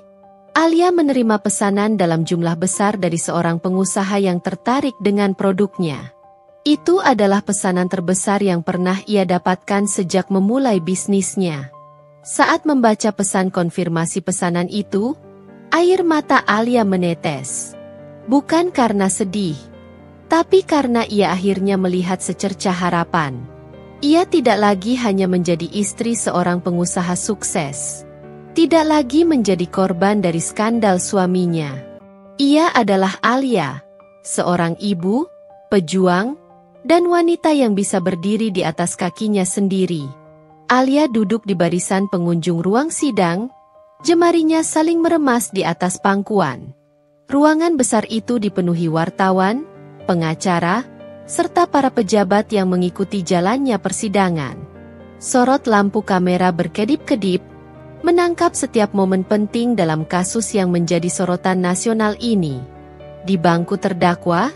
Alia menerima pesanan dalam jumlah besar dari seorang pengusaha yang tertarik dengan produknya. Itu adalah pesanan terbesar yang pernah ia dapatkan sejak memulai bisnisnya. Saat membaca pesan konfirmasi pesanan itu, air mata Alia menetes. Bukan karena sedih, tapi karena ia akhirnya melihat secercah harapan. Ia tidak lagi hanya menjadi istri seorang pengusaha sukses. Tidak lagi menjadi korban dari skandal suaminya. Ia adalah Alia, seorang ibu, pejuang, dan wanita yang bisa berdiri di atas kakinya sendiri. Alia duduk di barisan pengunjung ruang sidang, jemarinya saling meremas di atas pangkuan. Ruangan besar itu dipenuhi wartawan, pengacara, serta para pejabat yang mengikuti jalannya persidangan. Sorot lampu kamera berkedip-kedip, menangkap setiap momen penting dalam kasus yang menjadi sorotan nasional ini. Di bangku terdakwa,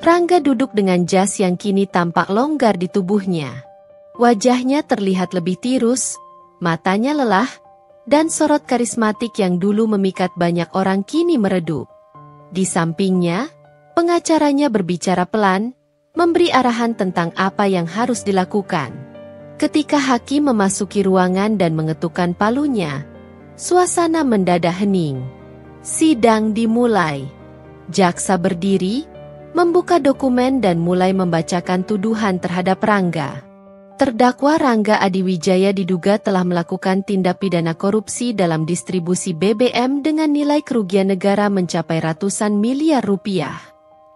Rangga duduk dengan jas yang kini tampak longgar di tubuhnya. Wajahnya terlihat lebih tirus, matanya lelah, dan sorot karismatik yang dulu memikat banyak orang kini meredup. Di sampingnya, pengacaranya berbicara pelan, memberi arahan tentang apa yang harus dilakukan. Ketika hakim memasuki ruangan dan mengetukkan palunya, suasana mendadak hening. Sidang dimulai. Jaksa berdiri, membuka dokumen dan mulai membacakan tuduhan terhadap Rangga. Terdakwa Rangga Adiwijaya diduga telah melakukan tindak pidana korupsi dalam distribusi BBM dengan nilai kerugian negara mencapai ratusan miliar rupiah.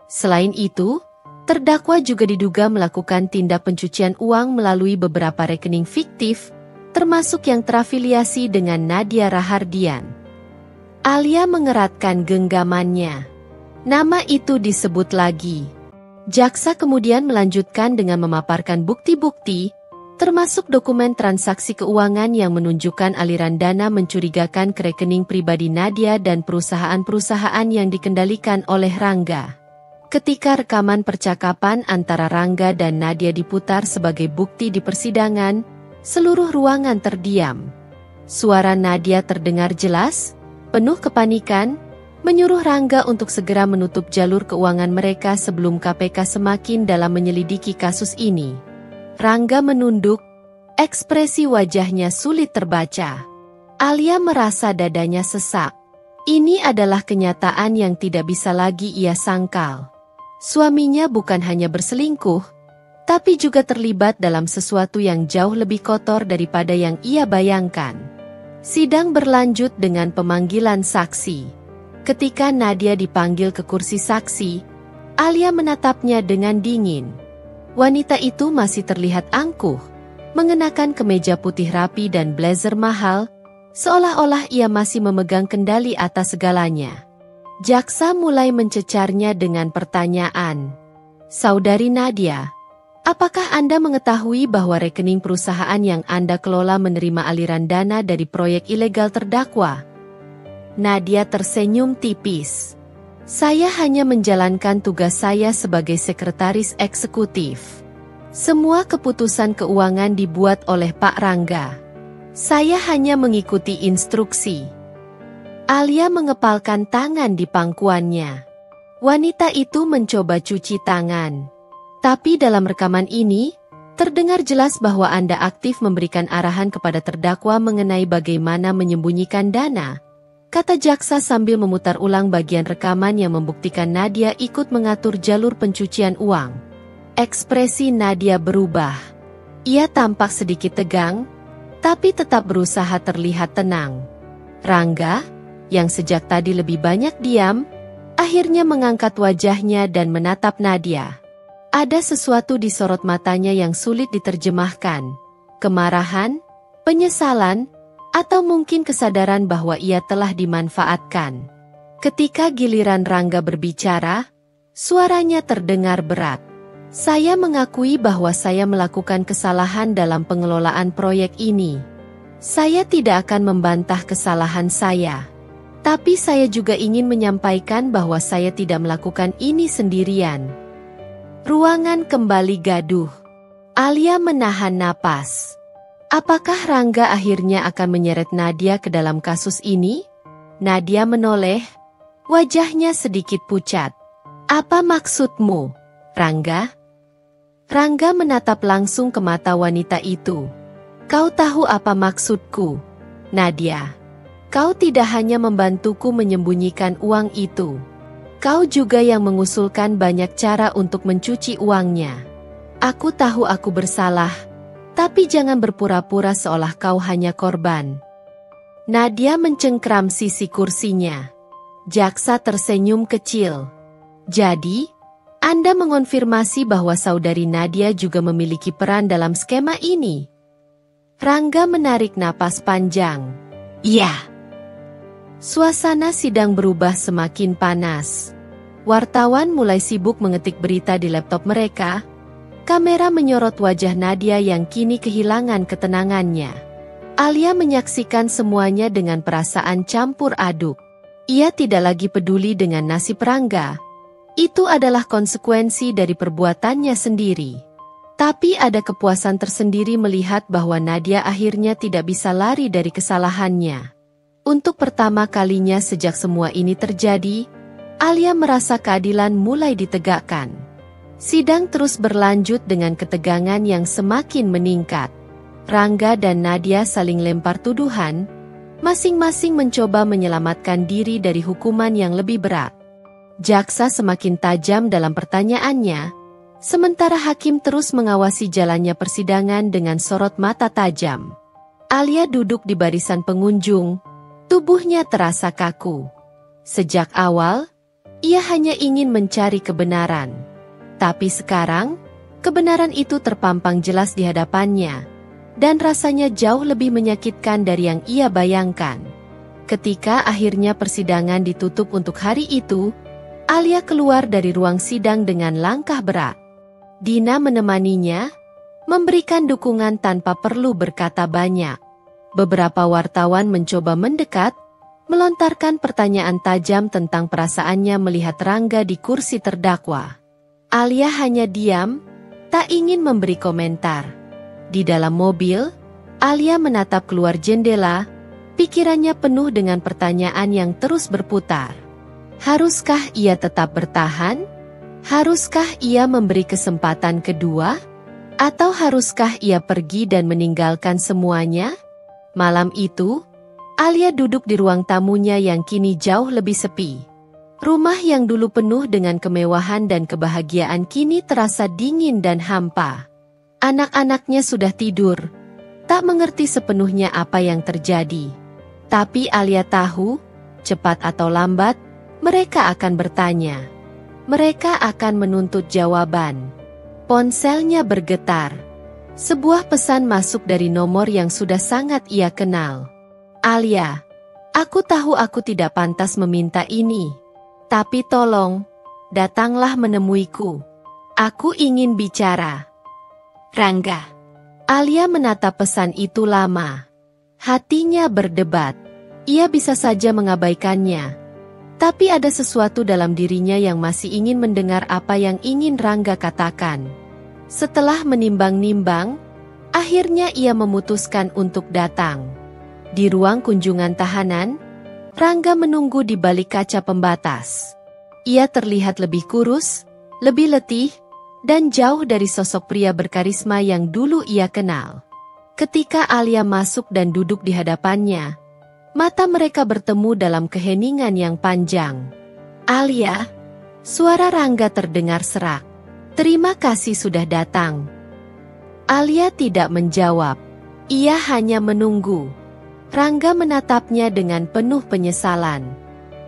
Selain itu, terdakwa juga diduga melakukan tindak pencucian uang melalui beberapa rekening fiktif, termasuk yang terafiliasi dengan Nadia Rahardian. Alia mengeratkan genggamannya. Nama itu disebut lagi. Jaksa kemudian melanjutkan dengan memaparkan bukti-bukti, termasuk dokumen transaksi keuangan yang menunjukkan aliran dana mencurigakan ke rekening pribadi Nadia dan perusahaan-perusahaan yang dikendalikan oleh Rangga. Ketika rekaman percakapan antara Rangga dan Nadia diputar sebagai bukti di persidangan, seluruh ruangan terdiam. Suara Nadia terdengar jelas, penuh kepanikan, menyuruh Rangga untuk segera menutup jalur keuangan mereka sebelum KPK semakin dalam menyelidiki kasus ini. Rangga menunduk, ekspresi wajahnya sulit terbaca. Alia merasa dadanya sesak. Ini adalah kenyataan yang tidak bisa lagi ia sangkal. Suaminya bukan hanya berselingkuh, tapi juga terlibat dalam sesuatu yang jauh lebih kotor daripada yang ia bayangkan. Sidang berlanjut dengan pemanggilan saksi. Ketika Nadia dipanggil ke kursi saksi, Alia menatapnya dengan dingin. Wanita itu masih terlihat angkuh, mengenakan kemeja putih rapi dan blazer mahal, seolah-olah ia masih memegang kendali atas segalanya. Jaksa mulai mencecarnya dengan pertanyaan. Saudari Nadia, apakah Anda mengetahui bahwa rekening perusahaan yang Anda kelola menerima aliran dana dari proyek ilegal terdakwa? Nadia tersenyum tipis. Saya hanya menjalankan tugas saya sebagai sekretaris eksekutif. Semua keputusan keuangan dibuat oleh Pak Rangga. Saya hanya mengikuti instruksi. Alia mengepalkan tangan di pangkuannya. Wanita itu mencoba cuci tangan. Tapi dalam rekaman ini, terdengar jelas bahwa Anda aktif memberikan arahan kepada terdakwa mengenai bagaimana menyembunyikan dana, kata jaksa sambil memutar ulang bagian rekaman yang membuktikan Nadia ikut mengatur jalur pencucian uang. Ekspresi Nadia berubah. Ia tampak sedikit tegang, tapi tetap berusaha terlihat tenang. Rangga, yang sejak tadi lebih banyak diam, akhirnya mengangkat wajahnya dan menatap Nadia. Ada sesuatu di sorot matanya yang sulit diterjemahkan. Kemarahan, penyesalan, atau mungkin kesadaran bahwa ia telah dimanfaatkan. Ketika giliran Rangga berbicara, suaranya terdengar berat. Saya mengakui bahwa saya melakukan kesalahan dalam pengelolaan proyek ini. Saya tidak akan membantah kesalahan saya. Tapi saya juga ingin menyampaikan bahwa saya tidak melakukan ini sendirian. Ruangan kembali gaduh. Alia menahan napas. Apakah Rangga akhirnya akan menyeret Nadia ke dalam kasus ini? Nadia menoleh, wajahnya sedikit pucat. Apa maksudmu, Rangga? Rangga menatap langsung ke mata wanita itu. Kau tahu apa maksudku, Nadia? Kau tidak hanya membantuku menyembunyikan uang itu. Kau juga yang mengusulkan banyak cara untuk mencuci uangnya. Aku tahu aku bersalah, tapi jangan berpura-pura seolah kau hanya korban. Nadia mencengkram sisi kursinya. Jaksa tersenyum kecil. Jadi, Anda mengonfirmasi bahwa saudari Nadia juga memiliki peran dalam skema ini? Rangga menarik napas panjang. Iya. Suasana sidang berubah semakin panas. Wartawan mulai sibuk mengetik berita di laptop mereka. Kamera menyorot wajah Nadia yang kini kehilangan ketenangannya. Alia menyaksikan semuanya dengan perasaan campur aduk. Ia tidak lagi peduli dengan nasib Rangga. Itu adalah konsekuensi dari perbuatannya sendiri. Tapi ada kepuasan tersendiri melihat bahwa Nadia akhirnya tidak bisa lari dari kesalahannya. Untuk pertama kalinya sejak semua ini terjadi, Alia merasa keadilan mulai ditegakkan. Sidang terus berlanjut dengan ketegangan yang semakin meningkat. Rangga dan Nadia saling lempar tuduhan, masing-masing mencoba menyelamatkan diri dari hukuman yang lebih berat. Jaksa semakin tajam dalam pertanyaannya, sementara hakim terus mengawasi jalannya persidangan dengan sorot mata tajam. Alia duduk di barisan pengunjung, tubuhnya terasa kaku. Sejak awal, ia hanya ingin mencari kebenaran. Tapi sekarang, kebenaran itu terpampang jelas di hadapannya, dan rasanya jauh lebih menyakitkan dari yang ia bayangkan. Ketika akhirnya persidangan ditutup untuk hari itu, Alia keluar dari ruang sidang dengan langkah berat. Dina menemaninya, memberikan dukungan tanpa perlu berkata banyak. Beberapa wartawan mencoba mendekat, melontarkan pertanyaan tajam tentang perasaannya melihat Rangga di kursi terdakwa. Alia hanya diam, tak ingin memberi komentar. Di dalam mobil, Alia menatap keluar jendela, pikirannya penuh dengan pertanyaan yang terus berputar. Haruskah ia tetap bertahan? Haruskah ia memberi kesempatan kedua? Atau haruskah ia pergi dan meninggalkan semuanya? Malam itu, Alia duduk di ruang tamunya yang kini jauh lebih sepi. Rumah yang dulu penuh dengan kemewahan dan kebahagiaan kini terasa dingin dan hampa. Anak-anaknya sudah tidur, tak mengerti sepenuhnya apa yang terjadi. Tapi Alia tahu, cepat atau lambat, mereka akan bertanya. Mereka akan menuntut jawaban. Ponselnya bergetar. Sebuah pesan masuk dari nomor yang sudah sangat ia kenal. Alia, aku tahu aku tidak pantas meminta ini. Tapi tolong, datanglah menemuiku. Aku ingin bicara. Rangga. Alia menatap pesan itu lama. Hatinya berdebat. Ia bisa saja mengabaikannya. Tapi ada sesuatu dalam dirinya yang masih ingin mendengar apa yang ingin Rangga katakan. Setelah menimbang-nimbang, akhirnya ia memutuskan untuk datang. Di ruang kunjungan tahanan, Rangga menunggu di balik kaca pembatas. Ia terlihat lebih kurus, lebih letih, dan jauh dari sosok pria berkarisma yang dulu ia kenal. Ketika Alia masuk dan duduk di hadapannya, mata mereka bertemu dalam keheningan yang panjang. Alia, suara Rangga terdengar serak. Terima kasih sudah datang. Alia tidak menjawab. Ia hanya menunggu. Rangga menatapnya dengan penuh penyesalan.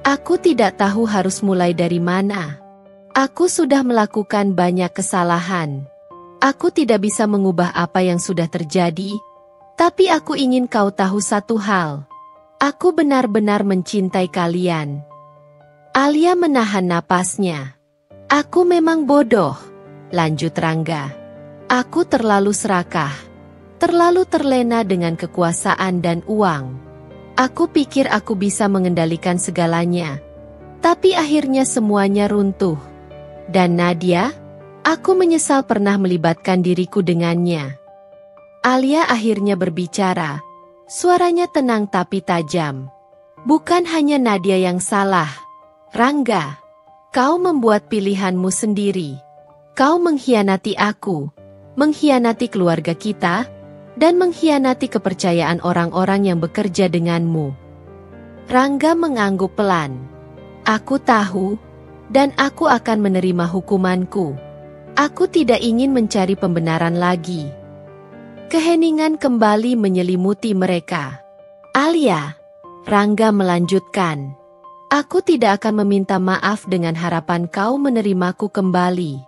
Aku tidak tahu harus mulai dari mana. Aku sudah melakukan banyak kesalahan. Aku tidak bisa mengubah apa yang sudah terjadi. Tapi aku ingin kau tahu satu hal. Aku benar-benar mencintai kalian. Alia menahan napasnya. Aku memang bodoh, lanjut Rangga. Aku terlalu serakah, terlalu terlena dengan kekuasaan dan uang. Aku pikir aku bisa mengendalikan segalanya. Tapi akhirnya semuanya runtuh. Dan Nadia, aku menyesal pernah melibatkan diriku dengannya. Alia akhirnya berbicara. Suaranya tenang tapi tajam. Bukan hanya Nadia yang salah. Rangga, kau membuat pilihanmu sendiri. Kau mengkhianati aku, mengkhianati keluarga kita, dan mengkhianati kepercayaan orang-orang yang bekerja denganmu. Rangga mengangguk pelan. Aku tahu, dan aku akan menerima hukumanku. Aku tidak ingin mencari pembenaran lagi. Keheningan kembali menyelimuti mereka. Alia, Rangga melanjutkan. Aku tidak akan meminta maaf dengan harapan kau menerimaku kembali.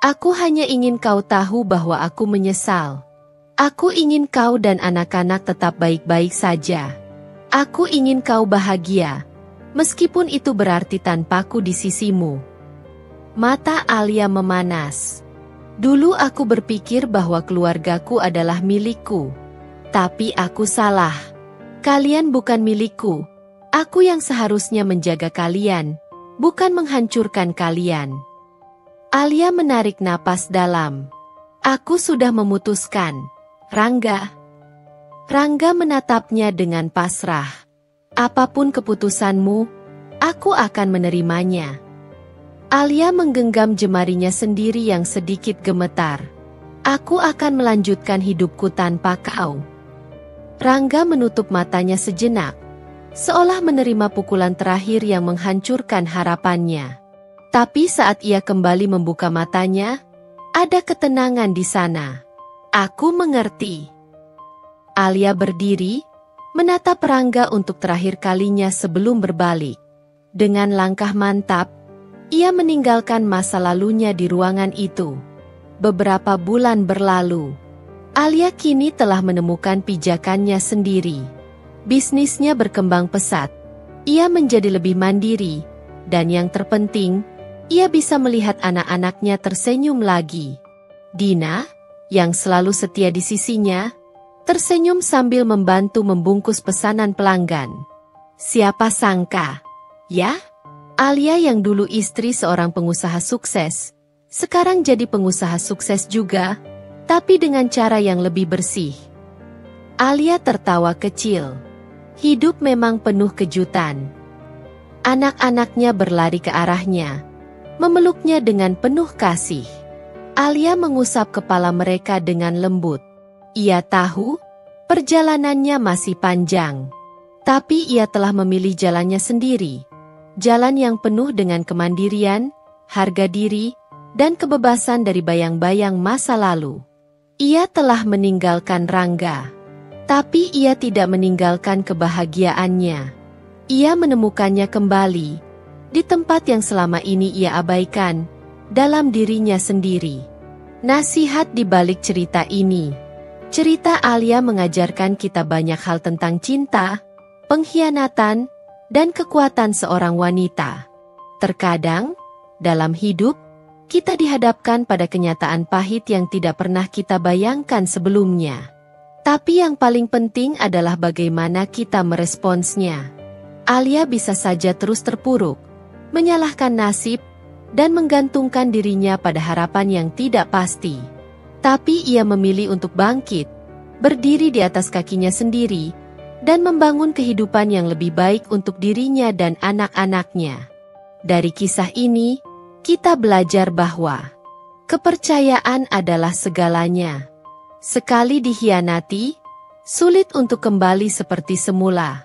Aku hanya ingin kau tahu bahwa aku menyesal. Aku ingin kau dan anak-anak tetap baik-baik saja. Aku ingin kau bahagia, meskipun itu berarti tanpaku di sisimu. Mata Alia memanas. Dulu aku berpikir bahwa keluargaku adalah milikku. Tapi aku salah. Kalian bukan milikku. Aku yang seharusnya menjaga kalian, bukan menghancurkan kalian. Alia menarik napas dalam. Aku sudah memutuskan. Rangga. Rangga menatapnya dengan pasrah. Apapun keputusanmu, aku akan menerimanya. Alia menggenggam jemarinya sendiri yang sedikit gemetar. Aku akan melanjutkan hidupku tanpa kau. Rangga menutup matanya sejenak, seolah menerima pukulan terakhir yang menghancurkan harapannya. Tapi saat ia kembali membuka matanya, ada ketenangan di sana. Aku mengerti. Alia berdiri, menatap Rangga untuk terakhir kalinya sebelum berbalik. Dengan langkah mantap, ia meninggalkan masa lalunya di ruangan itu. Beberapa bulan berlalu. Alia kini telah menemukan pijakannya sendiri. Bisnisnya berkembang pesat. Ia menjadi lebih mandiri. Dan yang terpenting, ia bisa melihat anak-anaknya tersenyum lagi. Dina, yang selalu setia di sisinya, tersenyum sambil membantu membungkus pesanan pelanggan. Siapa sangka, ya? Alia yang dulu istri seorang pengusaha sukses, sekarang jadi pengusaha sukses juga, tapi dengan cara yang lebih bersih. Alia tertawa kecil. Hidup memang penuh kejutan. Anak-anaknya berlari ke arahnya, memeluknya dengan penuh kasih. Alia mengusap kepala mereka dengan lembut. Ia tahu, perjalanannya masih panjang. Tapi ia telah memilih jalannya sendiri. Jalan yang penuh dengan kemandirian, harga diri, dan kebebasan dari bayang-bayang masa lalu. Ia telah meninggalkan Rangga. Tapi ia tidak meninggalkan kebahagiaannya. Ia menemukannya kembali, di tempat yang selama ini ia abaikan, dalam dirinya sendiri. Nasihat di balik cerita ini. Cerita Alia mengajarkan kita banyak hal tentang cinta, pengkhianatan, dan kekuatan seorang wanita. Terkadang, dalam hidup, kita dihadapkan pada kenyataan pahit yang tidak pernah kita bayangkan sebelumnya. Tapi yang paling penting adalah bagaimana kita meresponsnya. Alia bisa saja terus terpuruk, menyalahkan nasib, dan menggantungkan dirinya pada harapan yang tidak pasti. Tapi ia memilih untuk bangkit, berdiri di atas kakinya sendiri, dan membangun kehidupan yang lebih baik untuk dirinya dan anak-anaknya. Dari kisah ini, kita belajar bahwa kepercayaan adalah segalanya. Sekali dikhianati, sulit untuk kembali seperti semula.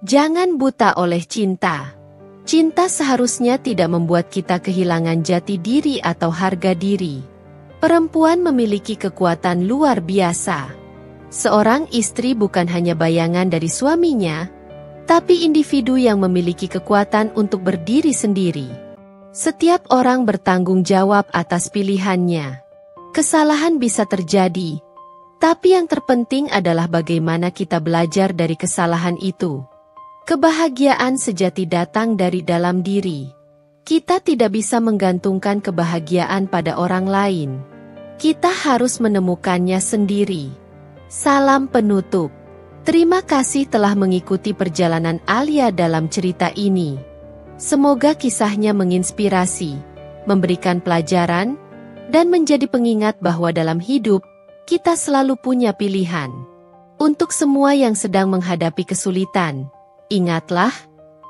Jangan buta oleh cinta. Cinta seharusnya tidak membuat kita kehilangan jati diri atau harga diri. Perempuan memiliki kekuatan luar biasa. Seorang istri bukan hanya bayangan dari suaminya, tapi individu yang memiliki kekuatan untuk berdiri sendiri. Setiap orang bertanggung jawab atas pilihannya. Kesalahan bisa terjadi, tapi yang terpenting adalah bagaimana kita belajar dari kesalahan itu. Kebahagiaan sejati datang dari dalam diri. Kita tidak bisa menggantungkan kebahagiaan pada orang lain. Kita harus menemukannya sendiri. Salam penutup. Terima kasih telah mengikuti perjalanan Alia dalam cerita ini. Semoga kisahnya menginspirasi, memberikan pelajaran, dan menjadi pengingat bahwa dalam hidup, kita selalu punya pilihan. Untuk semua yang sedang menghadapi kesulitan, ingatlah,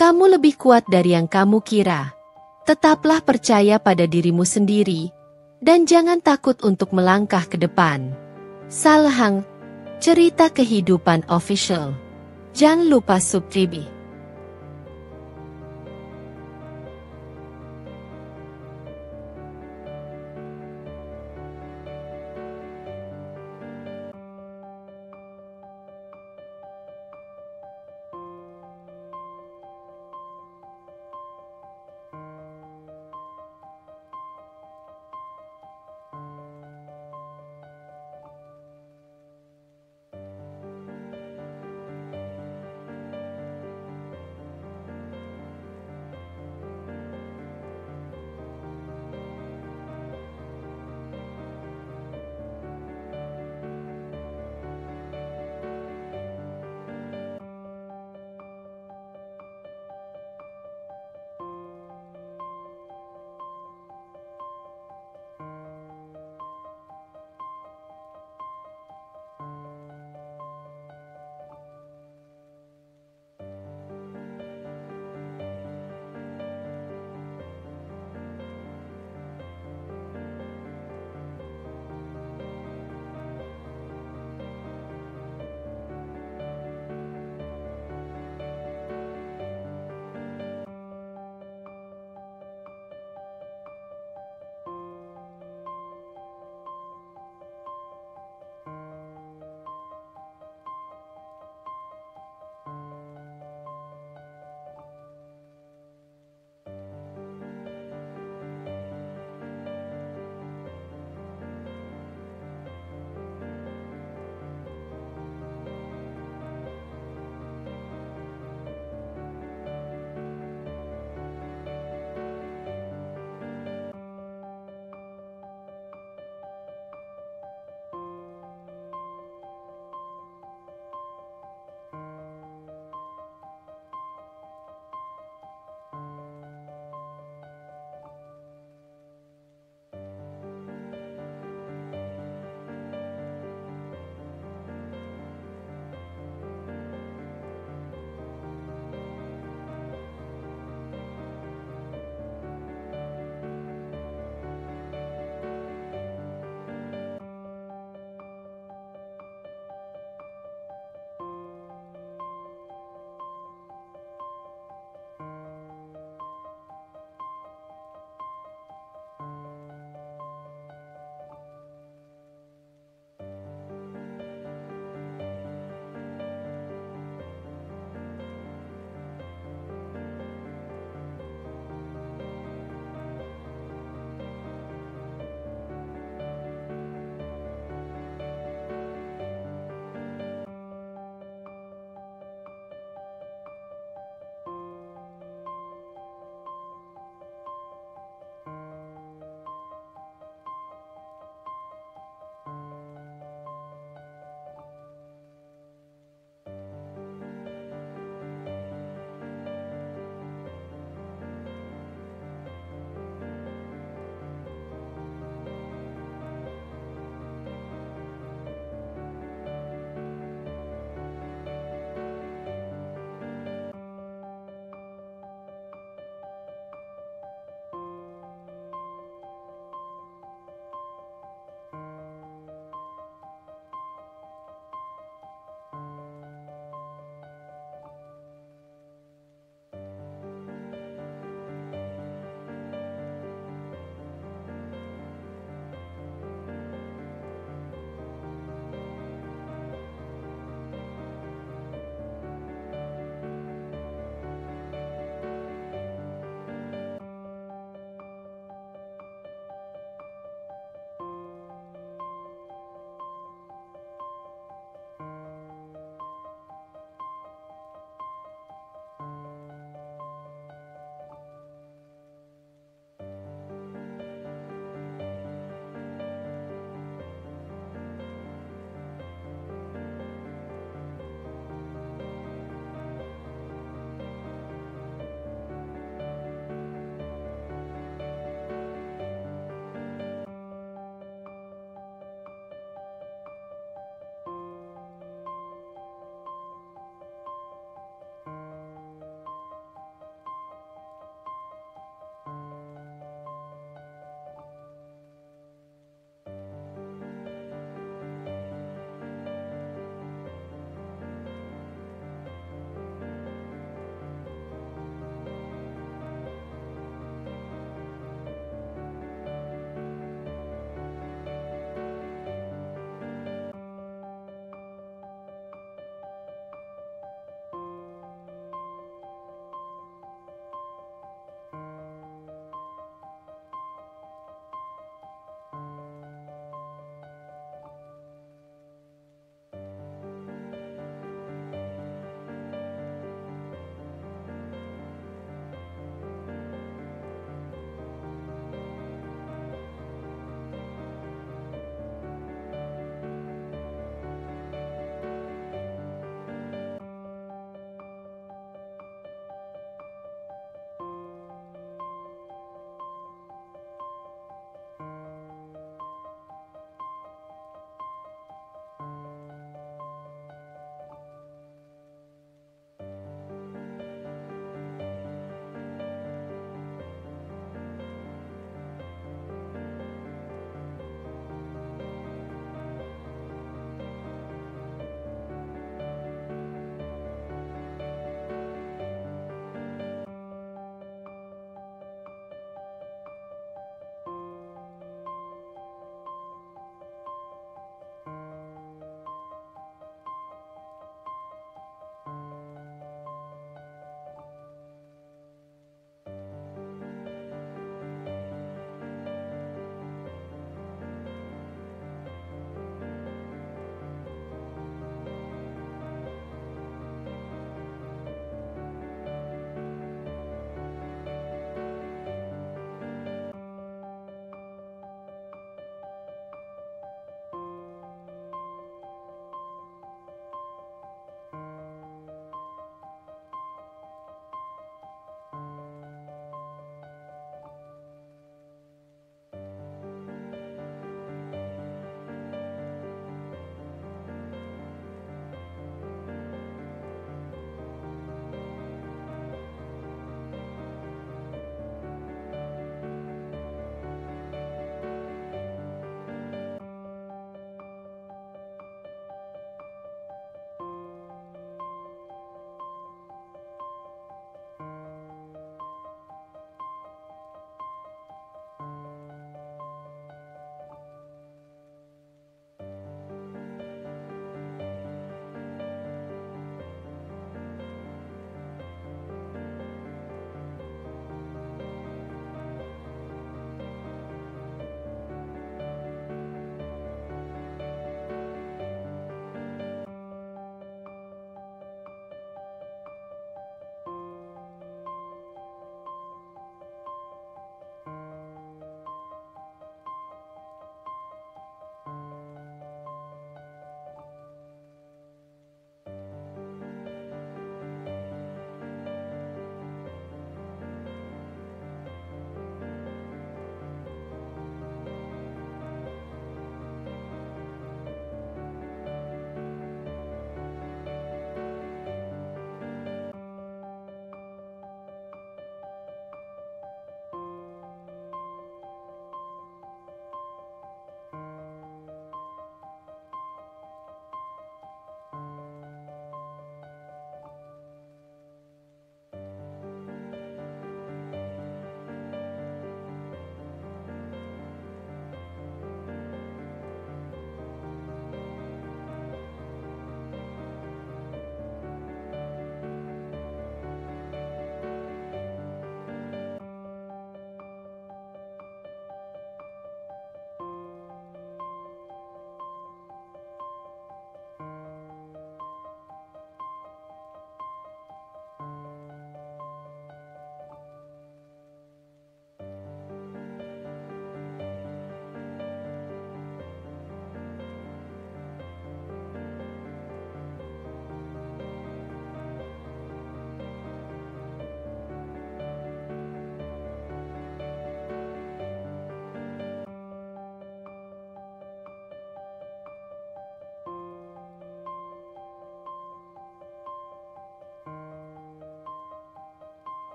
kamu lebih kuat dari yang kamu kira. Tetaplah percaya pada dirimu sendiri, dan jangan takut untuk melangkah ke depan. Salahang, Cerita Kehidupan Official. Jangan lupa subscribe.